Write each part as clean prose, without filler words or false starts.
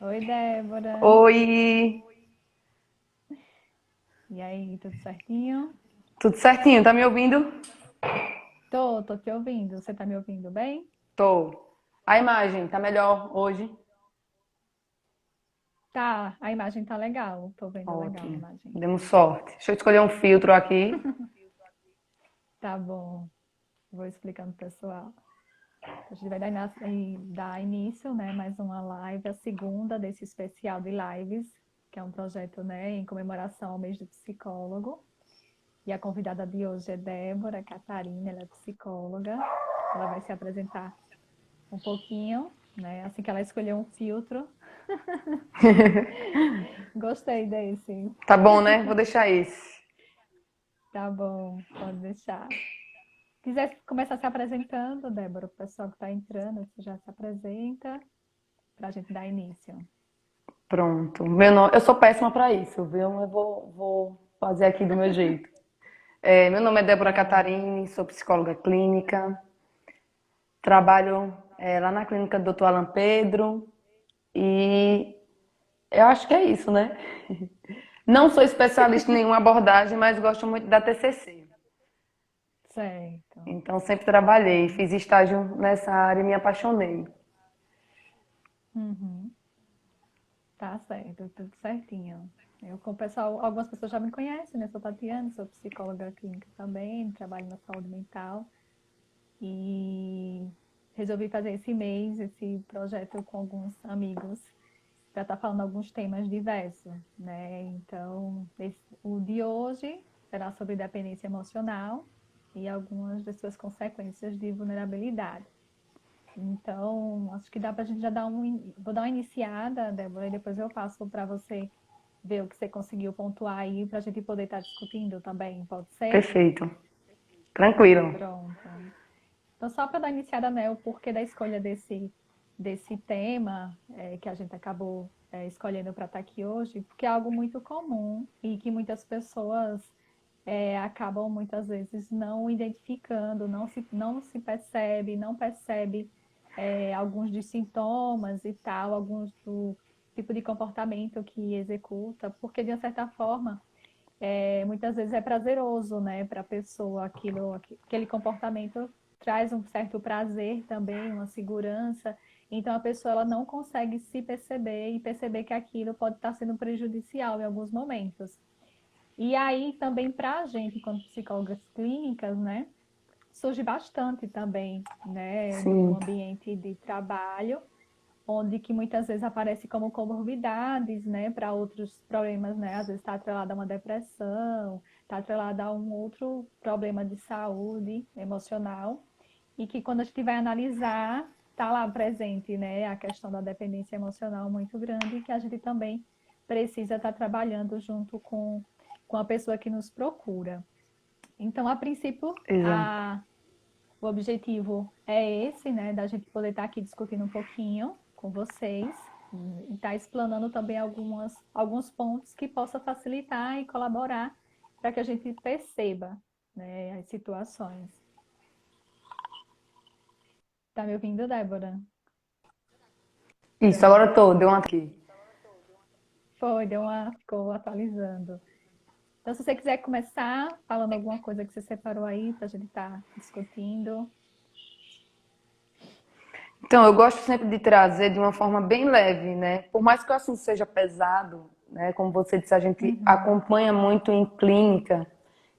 Oi, Débora. Oi, E aí, tudo certinho? tudo certinho? Tá me ouvindo? Tô te ouvindo. Você tá me ouvindo bem? Tô. A imagem tá melhor hoje? Tá, a imagem tá legal. Tô vendo legal a Ótimo. imagem. Demos sorte. Deixa eu escolher um filtro aqui. Tá bom, vou explicando pro pessoal. A gente vai dar início, né, mais uma live, a segunda desse especial de lives, que é um projeto, né, em comemoração ao mês do psicólogo. E a convidada de hoje é Débora Catarina, ela é psicóloga. Ela vai se apresentar um pouquinho, né, assim que ela escolher um filtro. Gostei desse. Tá bom, né? Vou deixar esse. Tá bom, pode deixar. Quiser começar se apresentando, Débora, o pessoal que está entrando, você já se apresenta para a gente dar início. Pronto. Meu nome... Eu sou péssima pra isso, viu? Eu vou fazer aqui do meu jeito. Meu nome é Débora Tá bom. Catarine, sou psicóloga clínica. Trabalho lá na clínica do Dr. Alan Pedro. E eu acho que é isso, né? Não sou especialista em nenhuma abordagem, mas gosto muito da TCC. Certo. Então, sempre trabalhei, Bom. fiz estágio nessa área e me apaixonei. Uhum. Tá certo, tudo certinho. Eu, com o pessoal, algumas pessoas já me conhecem, né? Sou Tatiana, sou psicóloga clínica também, trabalho na saúde mental e resolvi fazer esse mês, esse projeto com alguns amigos para estar falando alguns temas diversos, né? Então, o de hoje será sobre dependência emocional e algumas das suas consequências de vulnerabilidade. Então, acho que dá para a gente já dar vou dar uma iniciada, Débora, e depois eu passo para você ver o que você conseguiu pontuar aí para a gente poder estar discutindo também, pode ser? Perfeito. Tranquilo. Pronto. Então, só para dar iniciada, né, o porquê da escolha desse tema que a gente acabou escolhendo para estar aqui hoje, porque é algo muito comum e que muitas pessoas acabam muitas vezes não identificando, não se percebe, não percebe alguns dos sintomas e tal, alguns do tipo de comportamento que executa, porque de uma certa forma muitas vezes é prazeroso, né, para a pessoa aquele comportamento traz um certo prazer também, uma segurança. Então a pessoa ela não consegue se perceber e perceber que aquilo pode estar sendo prejudicial em alguns momentos. E aí também para a gente, enquanto psicólogas clínicas, né, surge bastante também, né, no Sim, ambiente de trabalho onde que muitas vezes aparece como comorbidades, né, para outros problemas, né, às vezes está atrelada a uma depressão, está atrelada a um outro problema de saúde emocional, e que quando a gente vai analisar, está lá presente, né, a questão da dependência emocional muito grande, e que a gente também precisa estar trabalhando junto com a pessoa que nos procura. Então, a princípio, exato. o objetivo é esse, né, da gente poder estar aqui discutindo um pouquinho com vocês e estar explanando também alguns pontos que possa facilitar e colaborar para que a gente perceba, né, as situações. Tá me ouvindo, Débora? Isso, agora tô, deu uma aqui. Foi, ficou atualizando. Então, se você quiser começar falando alguma coisa que você separou aí para a gente estar discutindo. Então, eu gosto sempre de trazer de uma forma bem leve, né? Por mais que o assunto seja pesado, né? Como você disse, a gente Uhum, acompanha muito em clínica.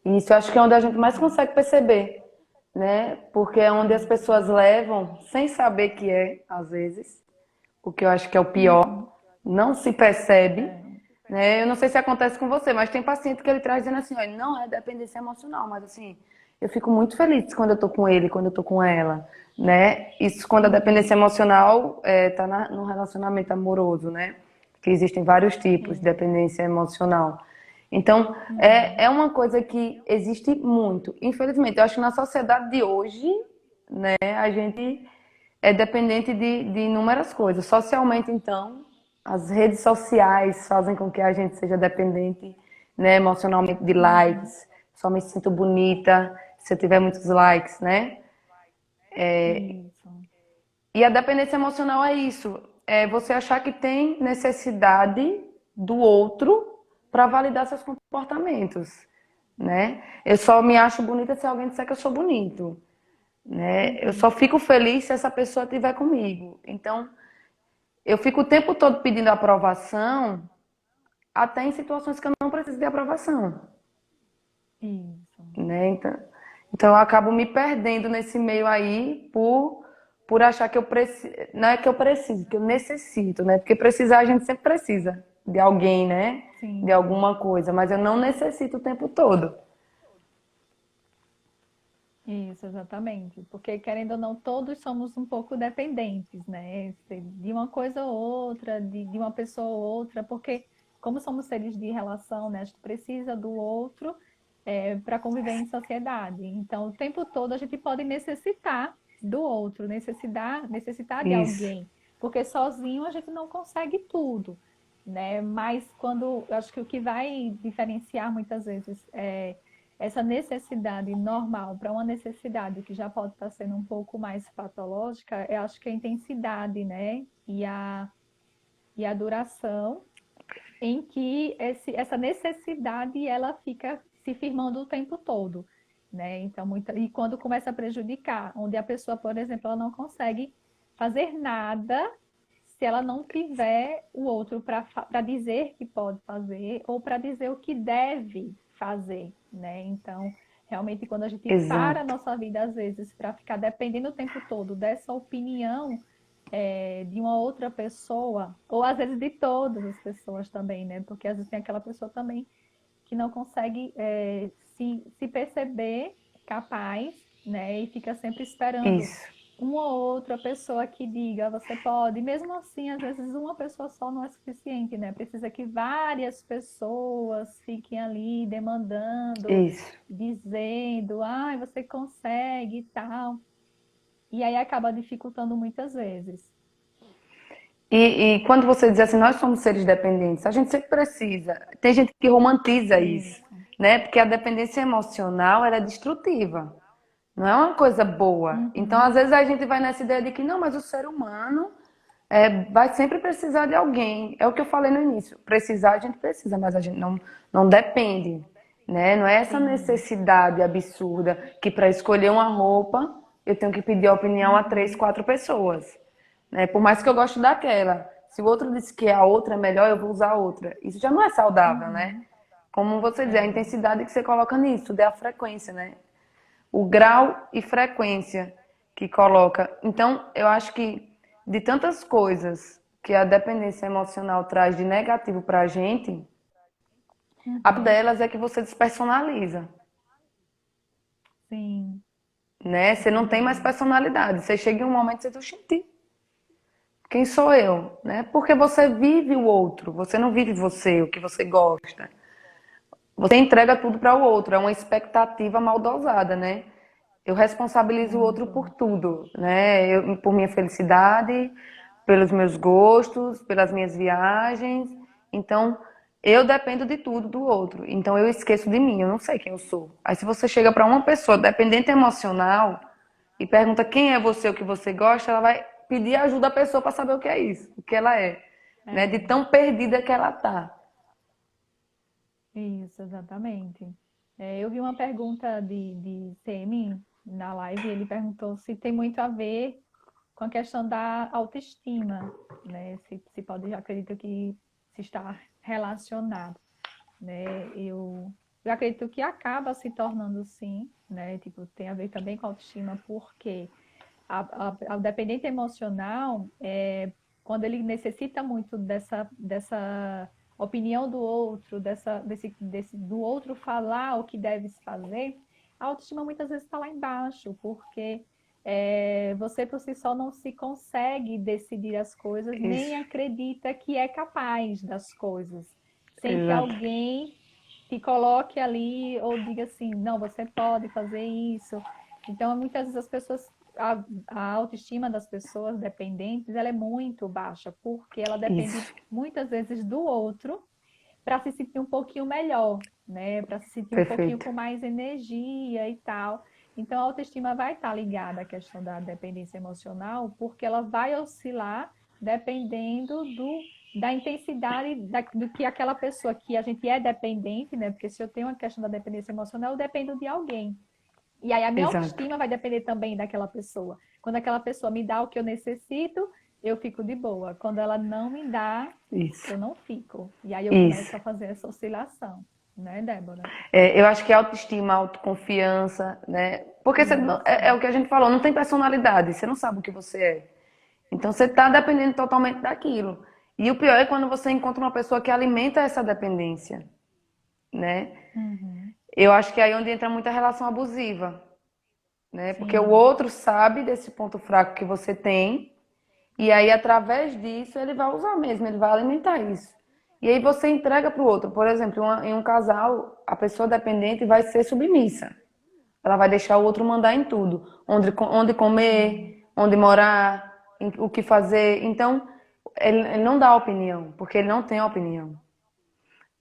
E isso eu acho que é onde a gente mais uhum, consegue perceber, né? Porque é onde as isso. pessoas levam sem saber que é, às vezes, o que eu acho que é o pior, Uhum, não se percebe, é, né? Eu não sei se acontece com você, mas tem paciente que ele traz dizendo assim, olha, não é dependência emocional, mas assim, eu fico muito feliz quando eu tô com ele, quando eu tô com ela, né? Isso quando a dependência uhum, emocional tá no relacionamento amoroso, né? Que existem vários tipos de isso. dependência emocional. Então, é Uhum. uma coisa que existe muito. Infelizmente, eu acho que na sociedade de hoje, né, a gente é dependente de inúmeras coisas. Socialmente, então, as redes sociais fazem com que a gente seja dependente, né, emocionalmente de Uhum. likes. Só me sinto bonita se eu tiver muitos likes, né? Isso. E a dependência emocional é isso. é você achar que tem necessidade do outro para validar seus comportamentos, né? Eu só me acho bonita se alguém disser que eu sou bonito, né? Eu Uhum. só fico feliz se essa pessoa estiver comigo. Então, eu fico o tempo todo pedindo aprovação, até em situações que eu não preciso de aprovação, Isso. né? Então eu acabo me perdendo nesse meio aí por achar que eu preciso, não é que eu preciso, que eu necessito, né? Porque precisar a gente sempre precisa de alguém, né? De Sim. alguma coisa, mas eu não necessito o tempo todo. Isso, exatamente. Porque, querendo ou não, todos somos um pouco dependentes, né? De uma coisa ou outra, de uma pessoa ou outra, porque, como somos seres de relação, né? A gente precisa do outro para conviver em sociedade. Então, o tempo todo a gente pode necessitar do outro, necessitar de Isso, alguém, porque sozinho a gente não consegue tudo, né? Mas quando, eu acho que o que vai diferenciar muitas vezes essa necessidade normal para uma necessidade que já pode estar sendo um pouco mais patológica, eu acho que a intensidade, né? E a duração em que essa necessidade ela fica se firmando o tempo todo, né? Então, e quando começa a prejudicar, onde a pessoa, por exemplo, ela não consegue fazer nada se ela não tiver o outro para dizer que pode fazer ou para dizer o que deve fazer, né? Então, realmente, quando a gente para a exato. nossa vida, às vezes, para ficar dependendo o tempo todo dessa opinião de uma outra pessoa, ou às vezes de todas as pessoas também, né? Porque às vezes tem aquela pessoa também que não consegue se perceber capaz, né? E fica sempre esperando Isso, uma ou outra pessoa que diga, você pode. E mesmo assim, às vezes uma pessoa só não é suficiente, né? Precisa que várias pessoas fiquem ali demandando, isso. dizendo, ai, você consegue e tal. E aí acaba dificultando muitas vezes. E quando você diz assim, nós somos seres dependentes, a gente sempre precisa. Tem gente que romantiza isso, Isso. né? Porque a dependência emocional, ela é destrutiva. Não é uma coisa boa. Então, Uhum. às vezes, a gente vai nessa ideia de que não, mas o ser humano vai sempre precisar de alguém. É o que eu falei no início. Precisar, a gente precisa, mas a gente não depende. Né? Não é essa Sim. necessidade absurda que para escolher uma roupa eu tenho que pedir a opinião a três, Uhum. quatro pessoas. Né? Por mais que eu goste daquela. Se o outro disse que a outra é melhor, eu vou usar a outra. Isso já não é saudável, né? Uhum. Como você diz, a É. intensidade que você coloca nisso, tudo é a frequência, né? O grau e frequência que coloca. Então, eu acho que de tantas coisas que a dependência emocional traz de negativo pra gente, a Uhum. delas é que você despersonaliza, Sim, né? é Você não tem mais verdade. personalidade. Você chega em um momento e você diz, "Oxente, quem sou eu?", né? Porque você vive o outro, você não vive você, o que você gosta. Você entrega tudo para o outro, é uma expectativa mal dosada, né? Eu responsabilizo o outro por Muito. tudo, né? Por minha felicidade, pelos meus gostos, pelas minhas viagens. Então, eu dependo de tudo do outro. Então, eu esqueço de mim, eu não sei quem eu sou. Aí, se você chega para uma pessoa dependente emocional e pergunta quem é você, o que você gosta, ela vai pedir ajuda à pessoa para saber o que é isso, o que ela é, né? De É, tão perdida que ela tá. isso, exatamente. Eu vi uma pergunta de Semi na live, ele perguntou se tem muito a ver com a questão da autoestima, né? Se pode, acredito que se está relacionado, né? Eu acredito que acaba se tornando sim, né? Tipo, tem a ver também com a autoestima, porque a dependente emocional, quando ele necessita muito dessa opinião do outro, do outro falar o que deve se fazer, a autoestima muitas vezes está lá embaixo, porque você por si só não se consegue decidir as coisas, Isso, nem acredita que é capaz das coisas, sem que exato. alguém te coloque ali ou diga assim, não, você pode fazer isso. Então, muitas vezes as pessoas, a autoestima das pessoas dependentes, ela é muito baixa, porque ela depende Isso, muitas vezes do outro para se sentir um pouquinho melhor, né? Para se sentir um pouquinho perfeito. com mais energia e tal. Então, a autoestima vai estar ligada à questão da dependência emocional, porque ela vai oscilar dependendo da intensidade do que aquela pessoa que a gente é dependente, né? Porque se eu tenho uma questão da dependência emocional, eu dependo de alguém. E aí a minha Exato. autoestima vai depender também daquela pessoa. Quando aquela pessoa me dá o que eu necessito, eu fico de boa. Quando ela não me dá, Isso. eu não fico. E aí eu Isso. começo a fazer essa oscilação, né, Débora? Eu acho que autoestima, autoconfiança, né? Porque é Isso. o que a gente falou, não tem personalidade, você não sabe o que você é. Então você está dependendo totalmente daquilo. E o pior é quando você encontra uma pessoa que alimenta essa dependência, né? Uhum. Eu acho que é aí onde entra muita relação abusiva, né? Porque o Sim. outro sabe desse ponto fraco que você tem, e aí através disso ele vai usar mesmo, ele vai alimentar isso. E aí você entrega para o outro. Por exemplo, em um casal, a pessoa dependente vai ser submissa. Ela vai deixar o outro mandar em tudo. Onde Sim. comer, onde morar, o que fazer. Então, ele não dá opinião, porque ele não tem opinião.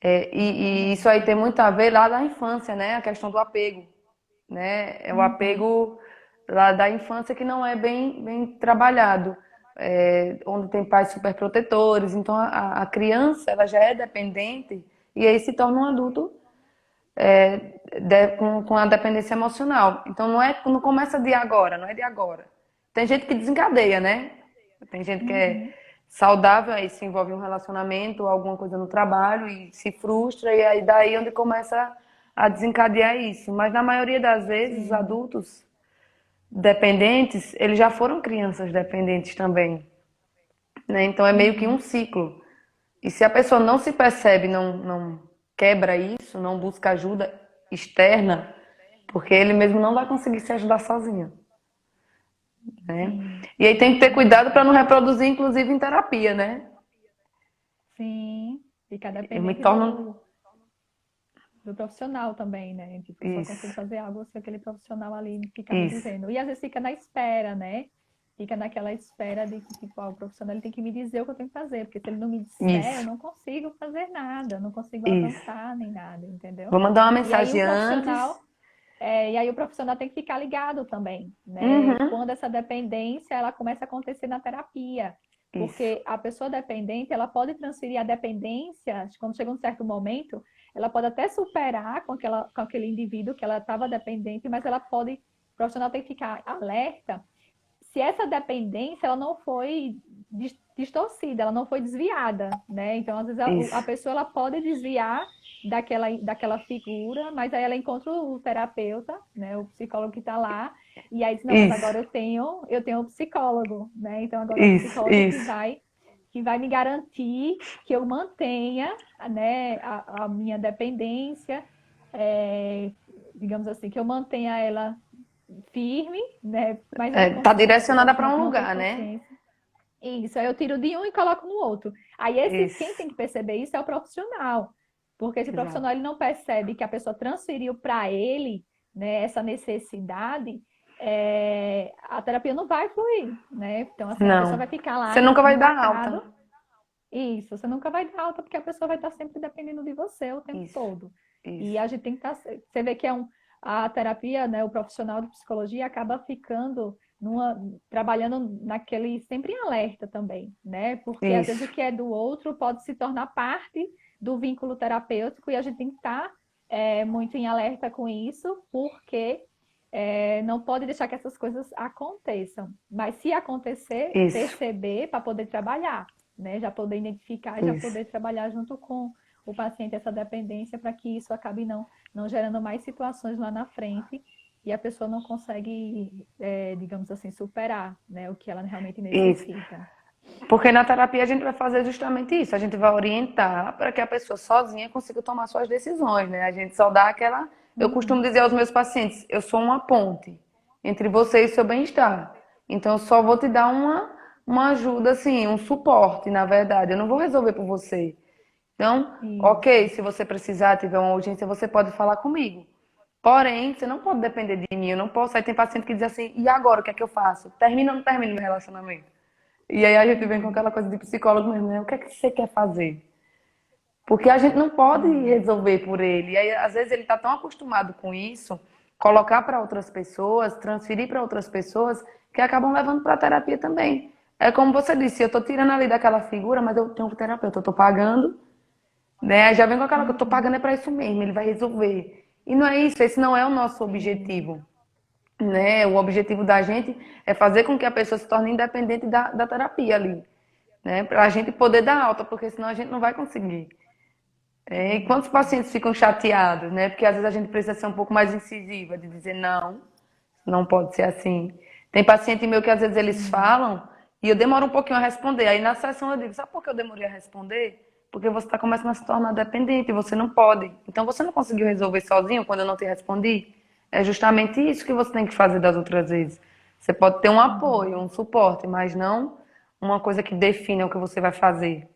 E isso aí Exatamente. tem muito a ver lá da infância, né? A questão do apego, né? É o Uhum. apego lá da infância que não é bem trabalhado. Onde tem pais superprotetores. Então, a criança, ela já é dependente e aí se torna um adulto com a dependência emocional. Então não começa de agora, não é de agora. Tem gente que desencadeia, né? Tem gente que é Uhum. saudável e se envolve em um relacionamento ou alguma coisa no trabalho e se frustra e aí daí onde começa a desencadear isso. Mas na maioria das vezes os Sim. adultos dependentes, eles já foram crianças dependentes também, né? Então é meio que um Uhum. ciclo. E se a pessoa não se percebe, não quebra isso, não busca ajuda externa, porque ele mesmo não vai conseguir se ajudar sozinho, né? Sim. E aí tem que ter cuidado para Exato. não reproduzir, inclusive em terapia, né? Sim. Fica Eu me dependente torno do profissional também, né? Tipo, eu só consigo isso, fazer algo se aquele profissional ali fica me isso, dizendo. E às vezes fica na espera, né? Fica naquela espera de que, tipo, o profissional ele tem que me dizer o que eu tenho que fazer, porque se ele não me disser, eu isso, não consigo fazer nada, eu não consigo isso. avançar nem nada, entendeu? Vou mandar uma E aí o mensagem antes. profissional, e aí o profissional tem que ficar ligado também, né? Uhum, Quando essa dependência ela começa a acontecer na terapia, isso, porque a pessoa dependente ela pode transferir a dependência quando chega um certo momento, ela pode até superar com aquele indivíduo que ela estava dependente, mas ela pode, o profissional tem que ficar alerta se essa dependência ela não foi distorcida, ela não foi desviada, né? Então, às vezes, a isso, pessoa ela pode desviar daquela figura, mas aí ela encontra o terapeuta, né? O psicólogo que está lá, e aí diz, não, mas isso, agora eu tenho um psicólogo, né? Então, agora é o isso, psicólogo que isso. vai me garantir que eu mantenha, né, a minha dependência, digamos assim, que eu mantenha ela firme, né? Mas eu não Tá consigo, porque o direcionada para profissional um que não tem lugar, né? consciência. Isso, aí eu tiro de um e coloco no outro. Aí quem Isso, tem que perceber isso é o profissional. Porque esse profissional exato. ele não percebe que a pessoa transferiu para ele, né, essa necessidade, a terapia não vai fluir, né? Então, assim, a pessoa Não. vai ficar lá Você nunca vai dar invocado. alta. Isso, você nunca vai dar alta porque a pessoa vai estar sempre dependendo de você o tempo Isso, todo. E isso, a gente tem que estar. Você vê que a terapia, né, o profissional de psicologia acaba ficando trabalhando naquele sempre em alerta também, né? Porque às vezes o isso, que é do outro pode se tornar parte do vínculo terapêutico e a gente tem que estar muito em alerta com isso, porque não pode deixar que essas coisas aconteçam. Mas se acontecer, isso, perceber para poder trabalhar, né? Já poder identificar e já isso. poder trabalhar junto com o paciente essa dependência para que isso acabe não gerando mais situações lá na frente e a pessoa não consegue, digamos assim, superar, né, o que ela realmente Isso. necessita. Porque na terapia a gente vai fazer justamente isso. A gente vai orientar para que a pessoa sozinha consiga tomar suas decisões, né? A gente só dá aquela. Eu costumo Uhum. dizer aos meus pacientes: eu sou uma ponte entre você e seu bem-estar. Então eu só vou te dar uma ajuda, assim, um suporte, na verdade. Eu não vou resolver por você. Então, ok, Isso, se você precisar, tiver uma urgência, você pode falar comigo. Porém, você não pode depender de mim. Eu não posso. Aí tem paciente que diz assim: e agora, o que é que eu faço? Termina ou não termina meu relacionamento? E aí a gente vem com uhum. aquela coisa de psicólogo mesmo, né? O que é que você quer fazer? Porque a gente não pode Sim, resolver por ele. E aí, às vezes, ele está tão acostumado com isso, colocar para outras pessoas, transferir para outras pessoas, que acabam levando para a terapia também. É como você disse, eu tô tirando ali daquela figura, mas eu tenho um terapeuta, eu tô pagando, né? Já vem com aquela que eu tô Uhum. pagando é pra isso mesmo, ele vai resolver. E não é isso, esse não é o nosso Sim. objetivo, né? O objetivo da gente é fazer com que a pessoa se torne independente da terapia ali, né? Pra gente poder dar alta, porque senão a gente não vai conseguir. É, e quantos Isso. pacientes ficam chateados, né? Porque às vezes a gente precisa ser um pouco mais incisiva, de dizer não, não pode ser assim. Tem paciente meu que às vezes eles Sim. falam e eu demoro um pouquinho a responder. Aí na sessão eu digo, sabe por que eu demorei a responder? Porque você está começando a se tornar dependente, você não pode. Então você não conseguiu resolver sozinho quando eu não te respondi? É justamente isso que você tem que fazer das outras vezes. Você pode ter um apoio, Uhum. um suporte, mas não uma coisa que defina o que você vai fazer.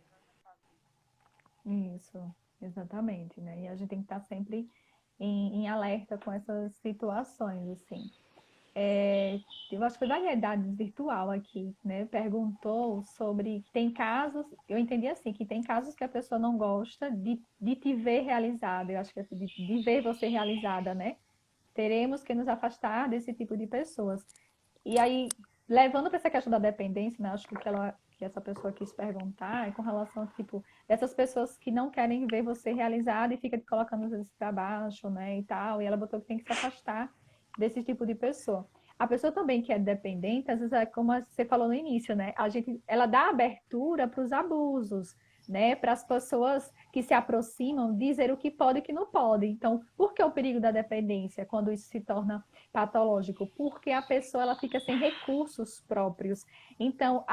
Isso, exatamente, né? E a gente tem que estar sempre em alerta com essas situações, assim. Eu acho que foi da realidade virtual aqui, né? Perguntou sobre que tem casos, eu entendi assim, que tem casos que a pessoa não gosta de te ver realizada, eu acho que é de ver você realizada, né? Teremos que nos afastar desse tipo de pessoas. E aí, levando para essa questão da dependência, né? Acho que que essa pessoa quis perguntar é com relação, tipo, dessas pessoas que não querem ver você realizada e fica te colocando às vezes para baixo, né, e tal. E ela botou que tem que se afastar desse tipo de pessoa. A pessoa também que é dependente, às vezes é como você falou no início, né? Ela dá abertura para os abusos, né? Para as pessoas que se aproximam dizer o que pode e o que não pode. Então, por que o perigo da dependência quando isso se torna patológico? Porque a pessoa ela fica sem recursos próprios. Então,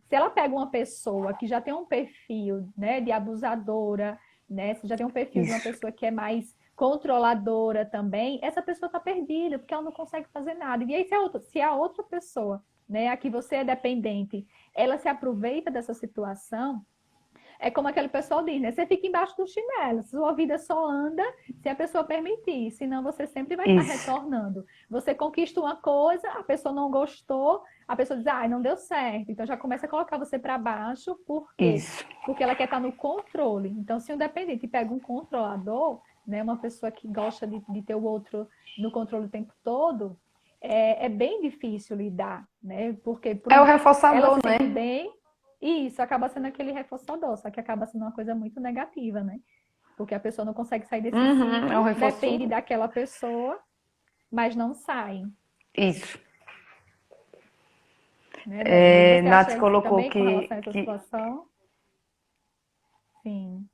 se ela pega uma pessoa que já tem um perfil, né, de abusadora, né, se já tem um perfil de uma Isso, pessoa que é mais controladora também, essa pessoa está perdida, porque ela não consegue fazer nada. E aí, se a outra pessoa, né, a que você é dependente, ela se aproveita dessa situação, é como aquele pessoal diz, né? Você fica embaixo do chinelo. Sua vida só anda se a pessoa permitir, senão você sempre vai estar isso, retornando. Você conquista uma coisa, a pessoa não gostou, a pessoa diz, ah, não deu certo. Então já começa a colocar você para baixo, por quê? isso, Porque ela quer estar no controle. Então, se um dependente pega um controlador, né, uma pessoa que gosta de ter o outro no controle o tempo todo, é bem difícil lidar, né? Porque é o ela reforçador, né? sendo bem, e isso acaba sendo aquele reforçador, só que acaba sendo uma coisa muito negativa, né? Porque a pessoa não consegue sair desse Uhum, é o ciclo, depende reforço. daquela pessoa, mas não sai, Isso. né, Débora? E É, você Nath acha isso colocou também com relação a essa que. situação? Sim,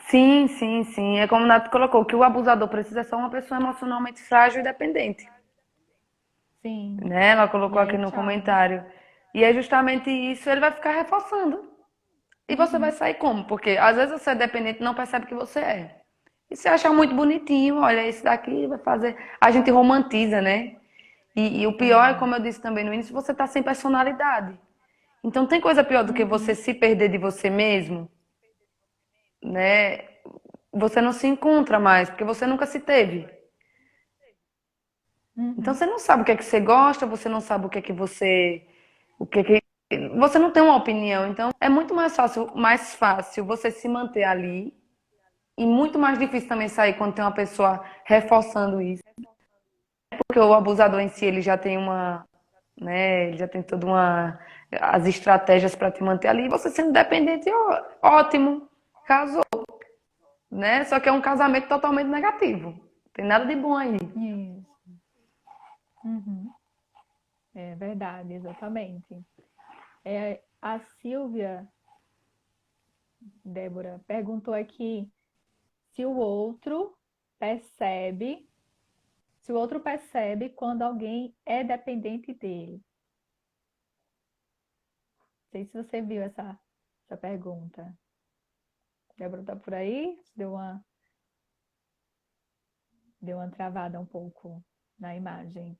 Sim, sim, sim. É como Nath colocou, que o abusador precisa ser uma pessoa emocionalmente frágil e dependente. sim. Né? Ela E colocou aqui aí, no tchau. comentário. E é justamente isso, ele vai ficar reforçando. E você vai Uhum, sair como? Porque às vezes você é dependente e não percebe que você é. E você acha muito bonitinho, olha, esse daqui vai fazer. A gente romantiza, né? E o pior é, é. como eu disse também no início, você tá sem personalidade. Então tem coisa pior do que você Uhum, se perder de você mesmo, né? Você não se encontra mais, porque você nunca se teve. Então uhum, você não sabe o que é que você gosta, você não sabe o que é que o que é que você não tem uma opinião. Então é muito mais fácil você se manter ali e muito mais difícil também sair quando tem uma pessoa reforçando isso, porque o abusador em si ele já tem uma, né, ele já tem toda uma as estratégias para te manter ali, e você sendo dependente, ótimo, casou, né? Só que é um casamento totalmente negativo. Não tem nada de bom aí. isso. Uhum. É verdade, exatamente. A Silvia, Débora, perguntou aqui se o outro percebe se o outro percebe quando alguém é dependente dele. Não sei se você viu essa pergunta. Débora tá por aí? Deu uma travada um pouco na imagem.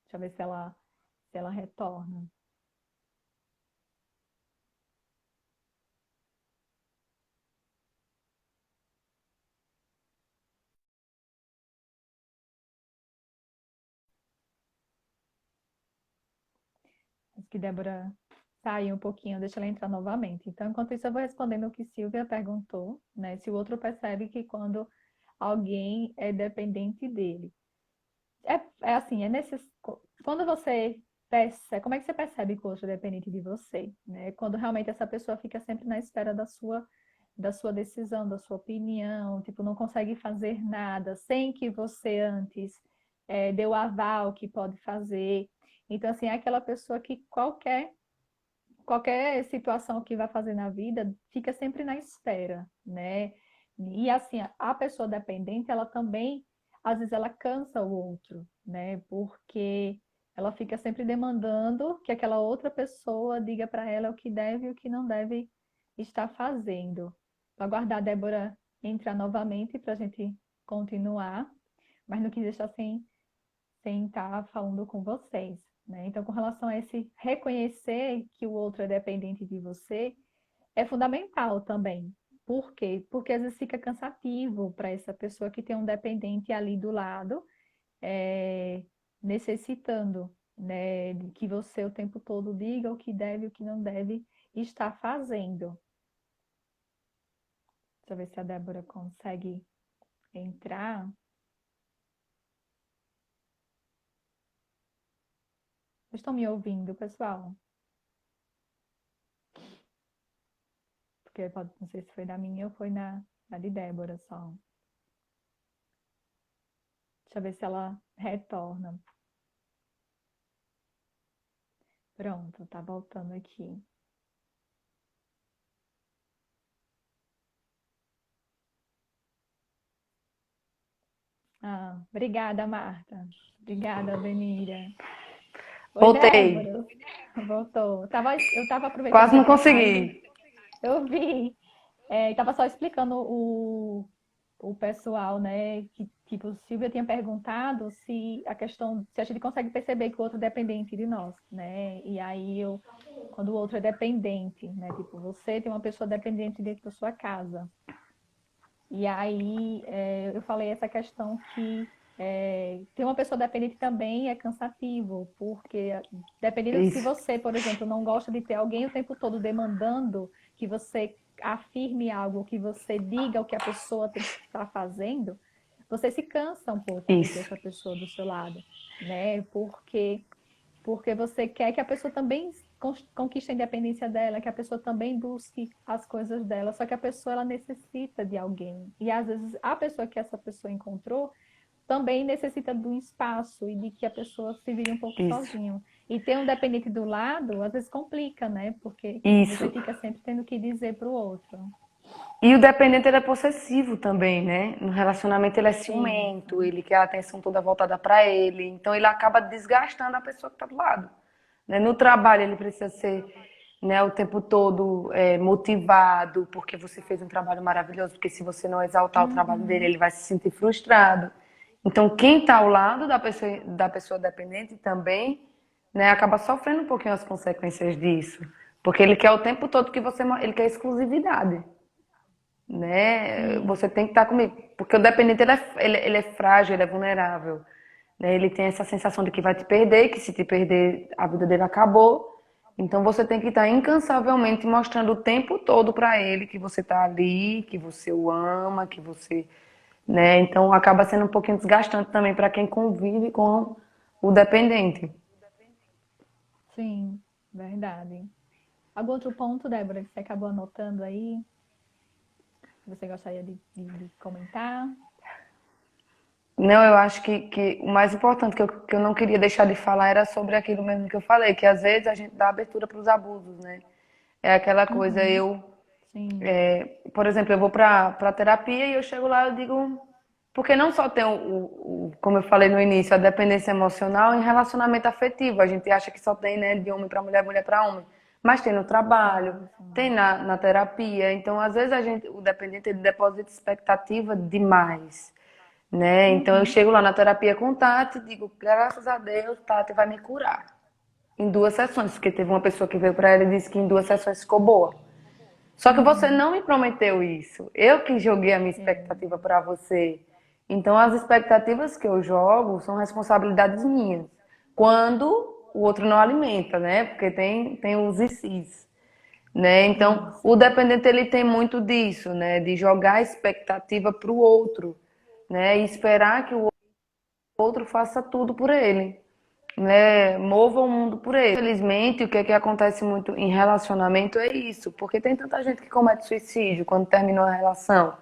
Deixa eu ver se ela retorna. Acho que Débora saiu um pouquinho, deixa ela entrar novamente. Então, enquanto isso, eu vou respondendo o que Silvia perguntou, né? Se o outro percebe que quando alguém é dependente dele. É assim, quando você como é que você percebe que o outro é dependente de você, né? Quando realmente essa pessoa fica sempre na espera da sua decisão, da sua opinião, tipo, não consegue fazer nada sem que você antes dê o aval que pode fazer. Então, assim, é aquela pessoa que qualquer situação que vai fazer na vida fica sempre na espera, né? E assim, a pessoa dependente, ela também, às vezes, ela cansa o outro, né? Porque ela fica sempre demandando que aquela outra pessoa diga para ela o que deve e o que não deve estar fazendo. Vou aguardar a Débora entrar novamente para a gente continuar, mas não quis deixar sem estar falando com vocês, né? Então, com relação a esse reconhecer que o outro é dependente de você, é fundamental também. Por quê? Porque às vezes fica cansativo para essa pessoa que tem um dependente ali do lado, é, necessitando, né, de que você o tempo todo diga o que deve e o que não deve estar fazendo. Deixa eu ver se a Débora consegue entrar. Vocês estão me ouvindo, pessoal? Porque não sei se foi da minha ou foi na de Débora só. Deixa eu ver se ela retorna. Pronto, tá voltando aqui. Ah, obrigada, Marta. Obrigada, Benira. Oi, Voltei. Débora. Voltou. Eu tava aproveitando Quase que eu não tinha saído. consegui. Eu vi. Estava só explicando o pessoal, né? Que, tipo, Silvia tinha perguntado se a gente consegue perceber que o outro é dependente de nós, né? E aí quando o outro é dependente, né? Tipo, você tem uma pessoa dependente dentro da sua casa. E aí eu falei essa questão que ter uma pessoa dependente também é cansativo, porque dependendo se Isso, você, por exemplo, não gosta de ter alguém o tempo todo demandando que você afirme algo, que você diga o que a pessoa tem que estar fazendo, você se cansa um pouco de ter isso, essa pessoa do seu lado, né? Porque você quer que a pessoa também conquiste a independência dela, que a pessoa também busque as coisas dela, só que a pessoa ela necessita de alguém. E às vezes a pessoa que essa pessoa encontrou também necessita de um espaço e de que a pessoa se vire um pouco isso, sozinho. E ter um dependente do lado, às vezes complica, né? Porque você isso. fica sempre tendo que dizer para o outro. E o dependente ele é possessivo também, né? No relacionamento ele é ciumento, Isso. ele quer a atenção toda voltada para ele, então ele acaba desgastando a pessoa que está do lado. Né? No trabalho ele precisa ser, né, o tempo todo motivado, porque você fez um trabalho maravilhoso, porque se você não exaltar o trabalho dele, Uhum. ele vai se sentir frustrado. Então quem está ao lado da pessoa dependente também, né, acaba sofrendo um pouquinho as consequências disso, porque ele quer o tempo todo que ele quer exclusividade, né? Sim, Você tem que estar comigo. Porque o dependente ele é frágil, ele é vulnerável. Né? Ele tem essa sensação de que vai te perder, que se te perder, a vida dele acabou. Então você tem que estar incansavelmente mostrando o tempo todo para ele que você está ali, que você o ama, que você. Né? Então acaba sendo um pouquinho desgastante também para quem convive com o dependente. sim, verdade. Algum outro ponto, Débora, que você acabou anotando aí, que você gostaria de comentar? Não, eu acho que o mais importante que eu não queria deixar de falar era sobre aquilo mesmo que eu falei, que às vezes a gente dá abertura para os abusos, né? É aquela coisa, Uhum, sim. por exemplo, eu vou para terapia e eu chego lá e eu digo, porque não só tem como eu falei no início, a dependência emocional em relacionamento afetivo, a gente acha que só tem, né, de homem para mulher, mulher para homem, mas tem no trabalho, tem Isso. na terapia, então às vezes o dependente ele deposita expectativa demais. Né? Então eu Uhum, chego lá na terapia com Tati e digo, graças a Deus, Tati vai me curar. Em 2 sessões, porque teve uma pessoa que veio para ela e disse que em 2 sessões ficou boa. Só que você uhum. não me prometeu isso. Eu que joguei a minha expectativa É, para você. Então as expectativas que eu jogo são responsabilidades minhas. Quando o outro não alimenta, né? Porque tem os ICs. Né? Então, o isso. dependente ele tem muito disso, né? De jogar a expectativa para o outro, né? E esperar que o outro faça tudo por ele. né, mova o mundo por ele. Infelizmente, o que é que acontece muito em relacionamento é isso, porque tem tanta gente que comete suicídio quando termina uma relação,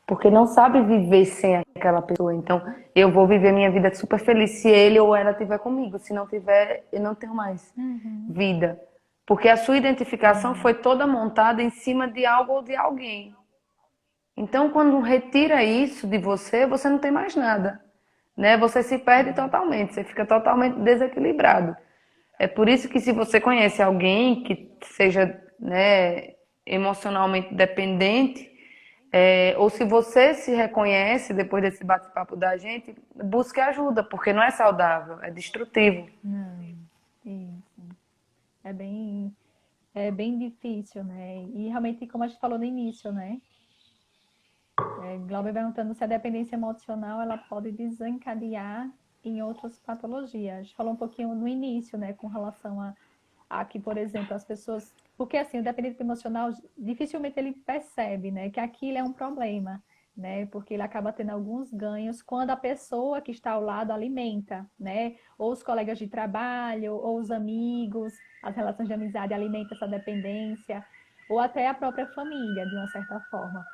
porque não sabe viver sem aquela pessoa. Então, eu vou viver minha vida super feliz se ele ou ela estiver comigo. Se não tiver, eu não tenho mais Uhum. vida. Porque a sua identificação Sim. foi toda montada em cima de algo ou de alguém. Então, quando retira isso de você, você não tem mais nada, né? Você se perde totalmente, você fica totalmente desequilibrado. É por isso que se você conhece alguém que seja, né, emocionalmente dependente, ou se você se reconhece depois desse bate-papo da gente, busque ajuda, porque não é saudável, é destrutivo. Não. Isso. É bem, é bem difícil, né? E realmente, como a gente falou no início, né? Glauber perguntando se a dependência emocional ela pode desencadear em outras patologias. A gente falou um pouquinho no início, né, com relação a que, por exemplo, as pessoas. Porque assim, o dependente emocional dificilmente ele percebe, né, que aquilo é um problema, né, porque ele acaba tendo alguns ganhos quando a pessoa que está ao lado alimenta, né, ou os colegas de trabalho, ou os amigos, as relações de amizade alimentam essa dependência, ou até a própria família, de uma certa forma.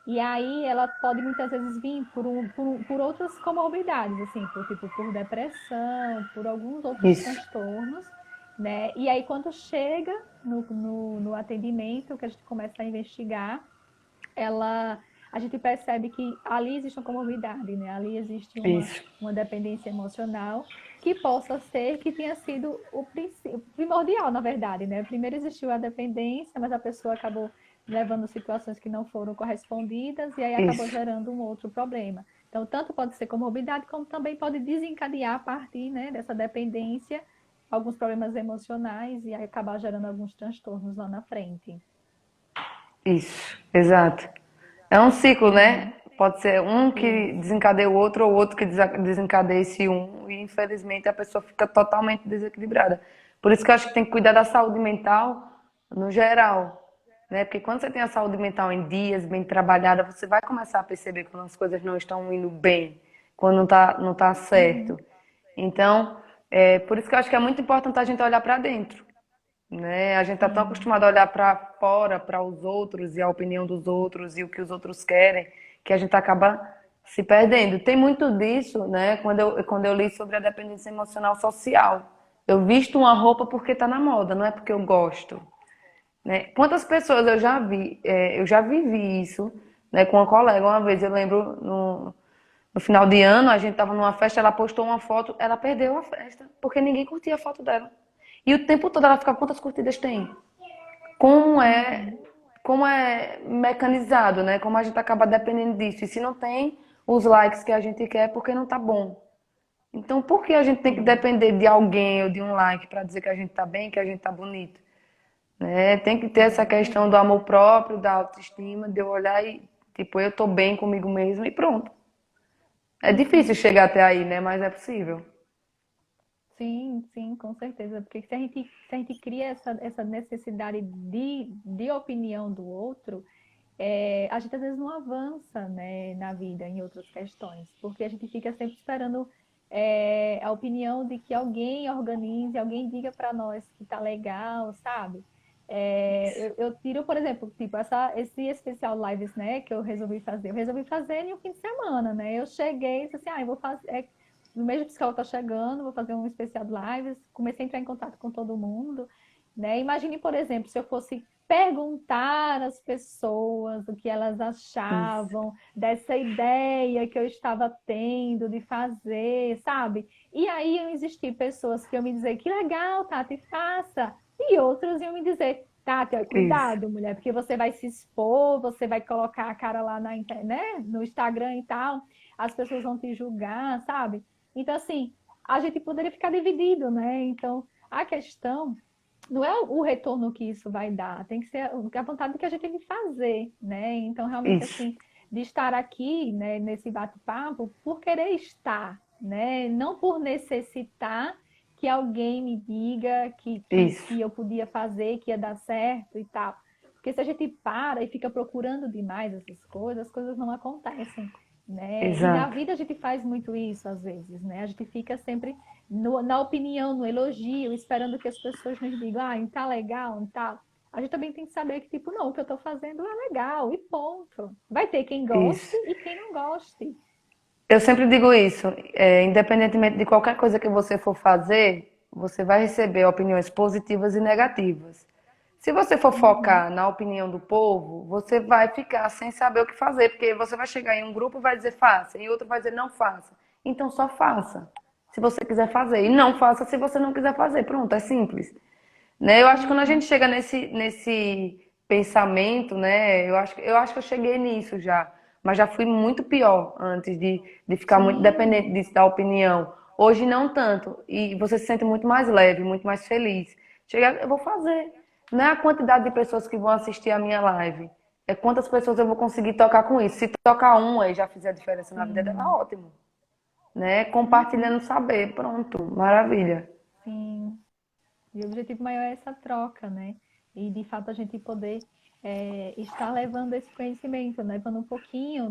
E aí ela pode muitas vezes vir por outras comorbidades, assim, por depressão, por alguns outros Isso, transtornos, né? E aí quando chega no atendimento, que a gente começa a investigar, a gente percebe que ali existe uma comorbidade, né? Ali existe isso, uma dependência emocional que possa ser que tenha sido o primordial, na verdade, né? Primeiro existiu a dependência, mas a pessoa acabou levando situações que não foram correspondidas e aí acabou isso. gerando um outro problema. Então, tanto pode ser comorbidade, como também pode desencadear a partir, né, dessa dependência alguns problemas emocionais e aí acabar gerando alguns transtornos lá na frente. Isso, exato. É um ciclo, né? Uhum. Pode ser um que Isso. desencadeia o outro, ou outro que desencadeia esse um, e infelizmente a pessoa fica totalmente desequilibrada. Por isso que eu acho que tem que cuidar da saúde mental no geral, né? Porque quando você tem a saúde mental em dias, bem trabalhada, você vai começar a perceber quando as coisas não estão indo bem, quando não tá certo. Uhum. Então, por isso que eu acho que é muito importante a gente olhar para dentro, né? A gente tá tão Sim. acostumado a olhar para fora, para os outros e a opinião dos outros e o que os outros querem, que a gente acaba se perdendo. Tem muito disso, né? Quando eu li sobre a dependência emocional social. Eu visto uma roupa porque tá na moda, não é porque eu gosto, né? Quantas pessoas eu já vi, eu já vivi isso, né, com uma colega uma vez. Eu lembro no final de ano, a gente tava numa festa, ela postou uma foto, ela perdeu a festa, porque ninguém curtia a foto dela. E o tempo todo ela fica, quantas curtidas tem? Como é, Uhum. como é mecanizado, né? Como a gente acaba dependendo disso. E se não tem os likes que a gente quer, é porque não tá bom. Então, por que a gente tem que Sim. depender de alguém ou de um like para dizer que a gente tá bem, que a gente tá bonito? Né? Tem que ter essa questão do Exatamente. amor próprio, da autoestima, de eu olhar e, tipo, eu tô bem comigo mesmo e pronto. É difícil Uhum. chegar até aí, né? Mas é possível. Sim, sim, com certeza. Porque se a gente cria essa necessidade de opinião do outro, a gente às vezes não avança, né, na vida em outras questões, porque a gente fica sempre esperando a opinião de que alguém organize, alguém diga para nós que tá legal, sabe? Eu tiro, por exemplo, tipo, esse especial lives, né, que eu resolvi fazer em um fim de semana, né? Eu cheguei e disse assim, eu vou fazer, no mês do psicólogo tá chegando, vou fazer um especial de lives, comecei a entrar em contato com todo mundo, né? Imagine, por exemplo, se eu fosse perguntar às pessoas o que elas Isso. achavam dessa ideia que eu estava tendo de fazer, sabe? E aí iam existir pessoas que iam me dizer que legal, Tati, faça. E outras iam me dizer, Tati, ó, Isso. cuidado, mulher, porque você vai se expor, você vai colocar a cara lá na internet, né? No Instagram e tal, as pessoas vão te julgar, sabe? Então, assim, a gente poderia ficar dividido, né? Então, a questão não é o retorno que isso vai dar, tem que ser a vontade que a gente tem de fazer, né? Então, realmente, Isso. assim, de estar aqui, né, nesse bate-papo, por querer estar, né? Não por necessitar que alguém me diga Isso. que eu podia fazer, que ia dar certo e tal. Porque se a gente para e fica procurando demais essas coisas, as coisas não acontecem. né? E na exato. vida a gente faz muito isso às vezes, né? A gente fica sempre na opinião, no elogio, esperando que as pessoas nos digam, ah, não tá legal, não tá. A gente também tem que saber que, tipo, não, o que eu tô fazendo é legal, e ponto. Vai ter quem goste Isso. e quem não goste. Eu sempre digo isso, independentemente de qualquer coisa que você for fazer, você vai receber opiniões positivas e negativas. Se você for Uhum. focar na opinião do povo, você vai ficar sem saber o que fazer, porque você vai chegar em um grupo e vai dizer faça, em outro vai dizer não faça. Então só faça, se você quiser fazer, e não faça se você não quiser fazer. Pronto, é simples. Né? Eu acho que quando a gente Uhum. chega nesse pensamento, né? Eu acho que eu cheguei nisso já, mas já fui muito pior antes de ficar muito Sim, dependente disso, da opinião. Hoje não tanto, e você se sente muito mais leve, muito mais feliz. Chega, eu vou fazer. Não é a quantidade de pessoas que vão assistir a minha live, é quantas pessoas eu vou conseguir tocar com isso. Se tocar uma e já fizer a diferença na vida dela, sim. ótimo. Né? Uhum. Compartilhando saber, pronto, maravilha. Sim. E o objetivo maior é essa troca, né? E de fato a gente poder estar levando esse conhecimento, né? Levando um pouquinho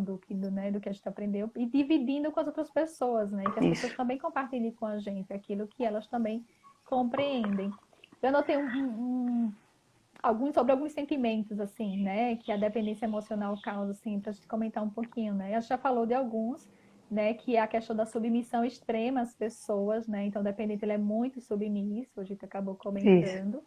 né, do que a gente aprendeu e dividindo com as outras pessoas, né? E que as pessoas Isso, também compartilhem com a gente aquilo que elas também compreendem. Eu anotei sobre alguns sentimentos, assim, né? Que a dependência emocional causa, assim, para a gente comentar um pouquinho, né? A gente já falou de alguns, né? Que é a questão da submissão extrema às pessoas, né? Então, o dependente ele é muito submisso, a gente acabou isso, comentando.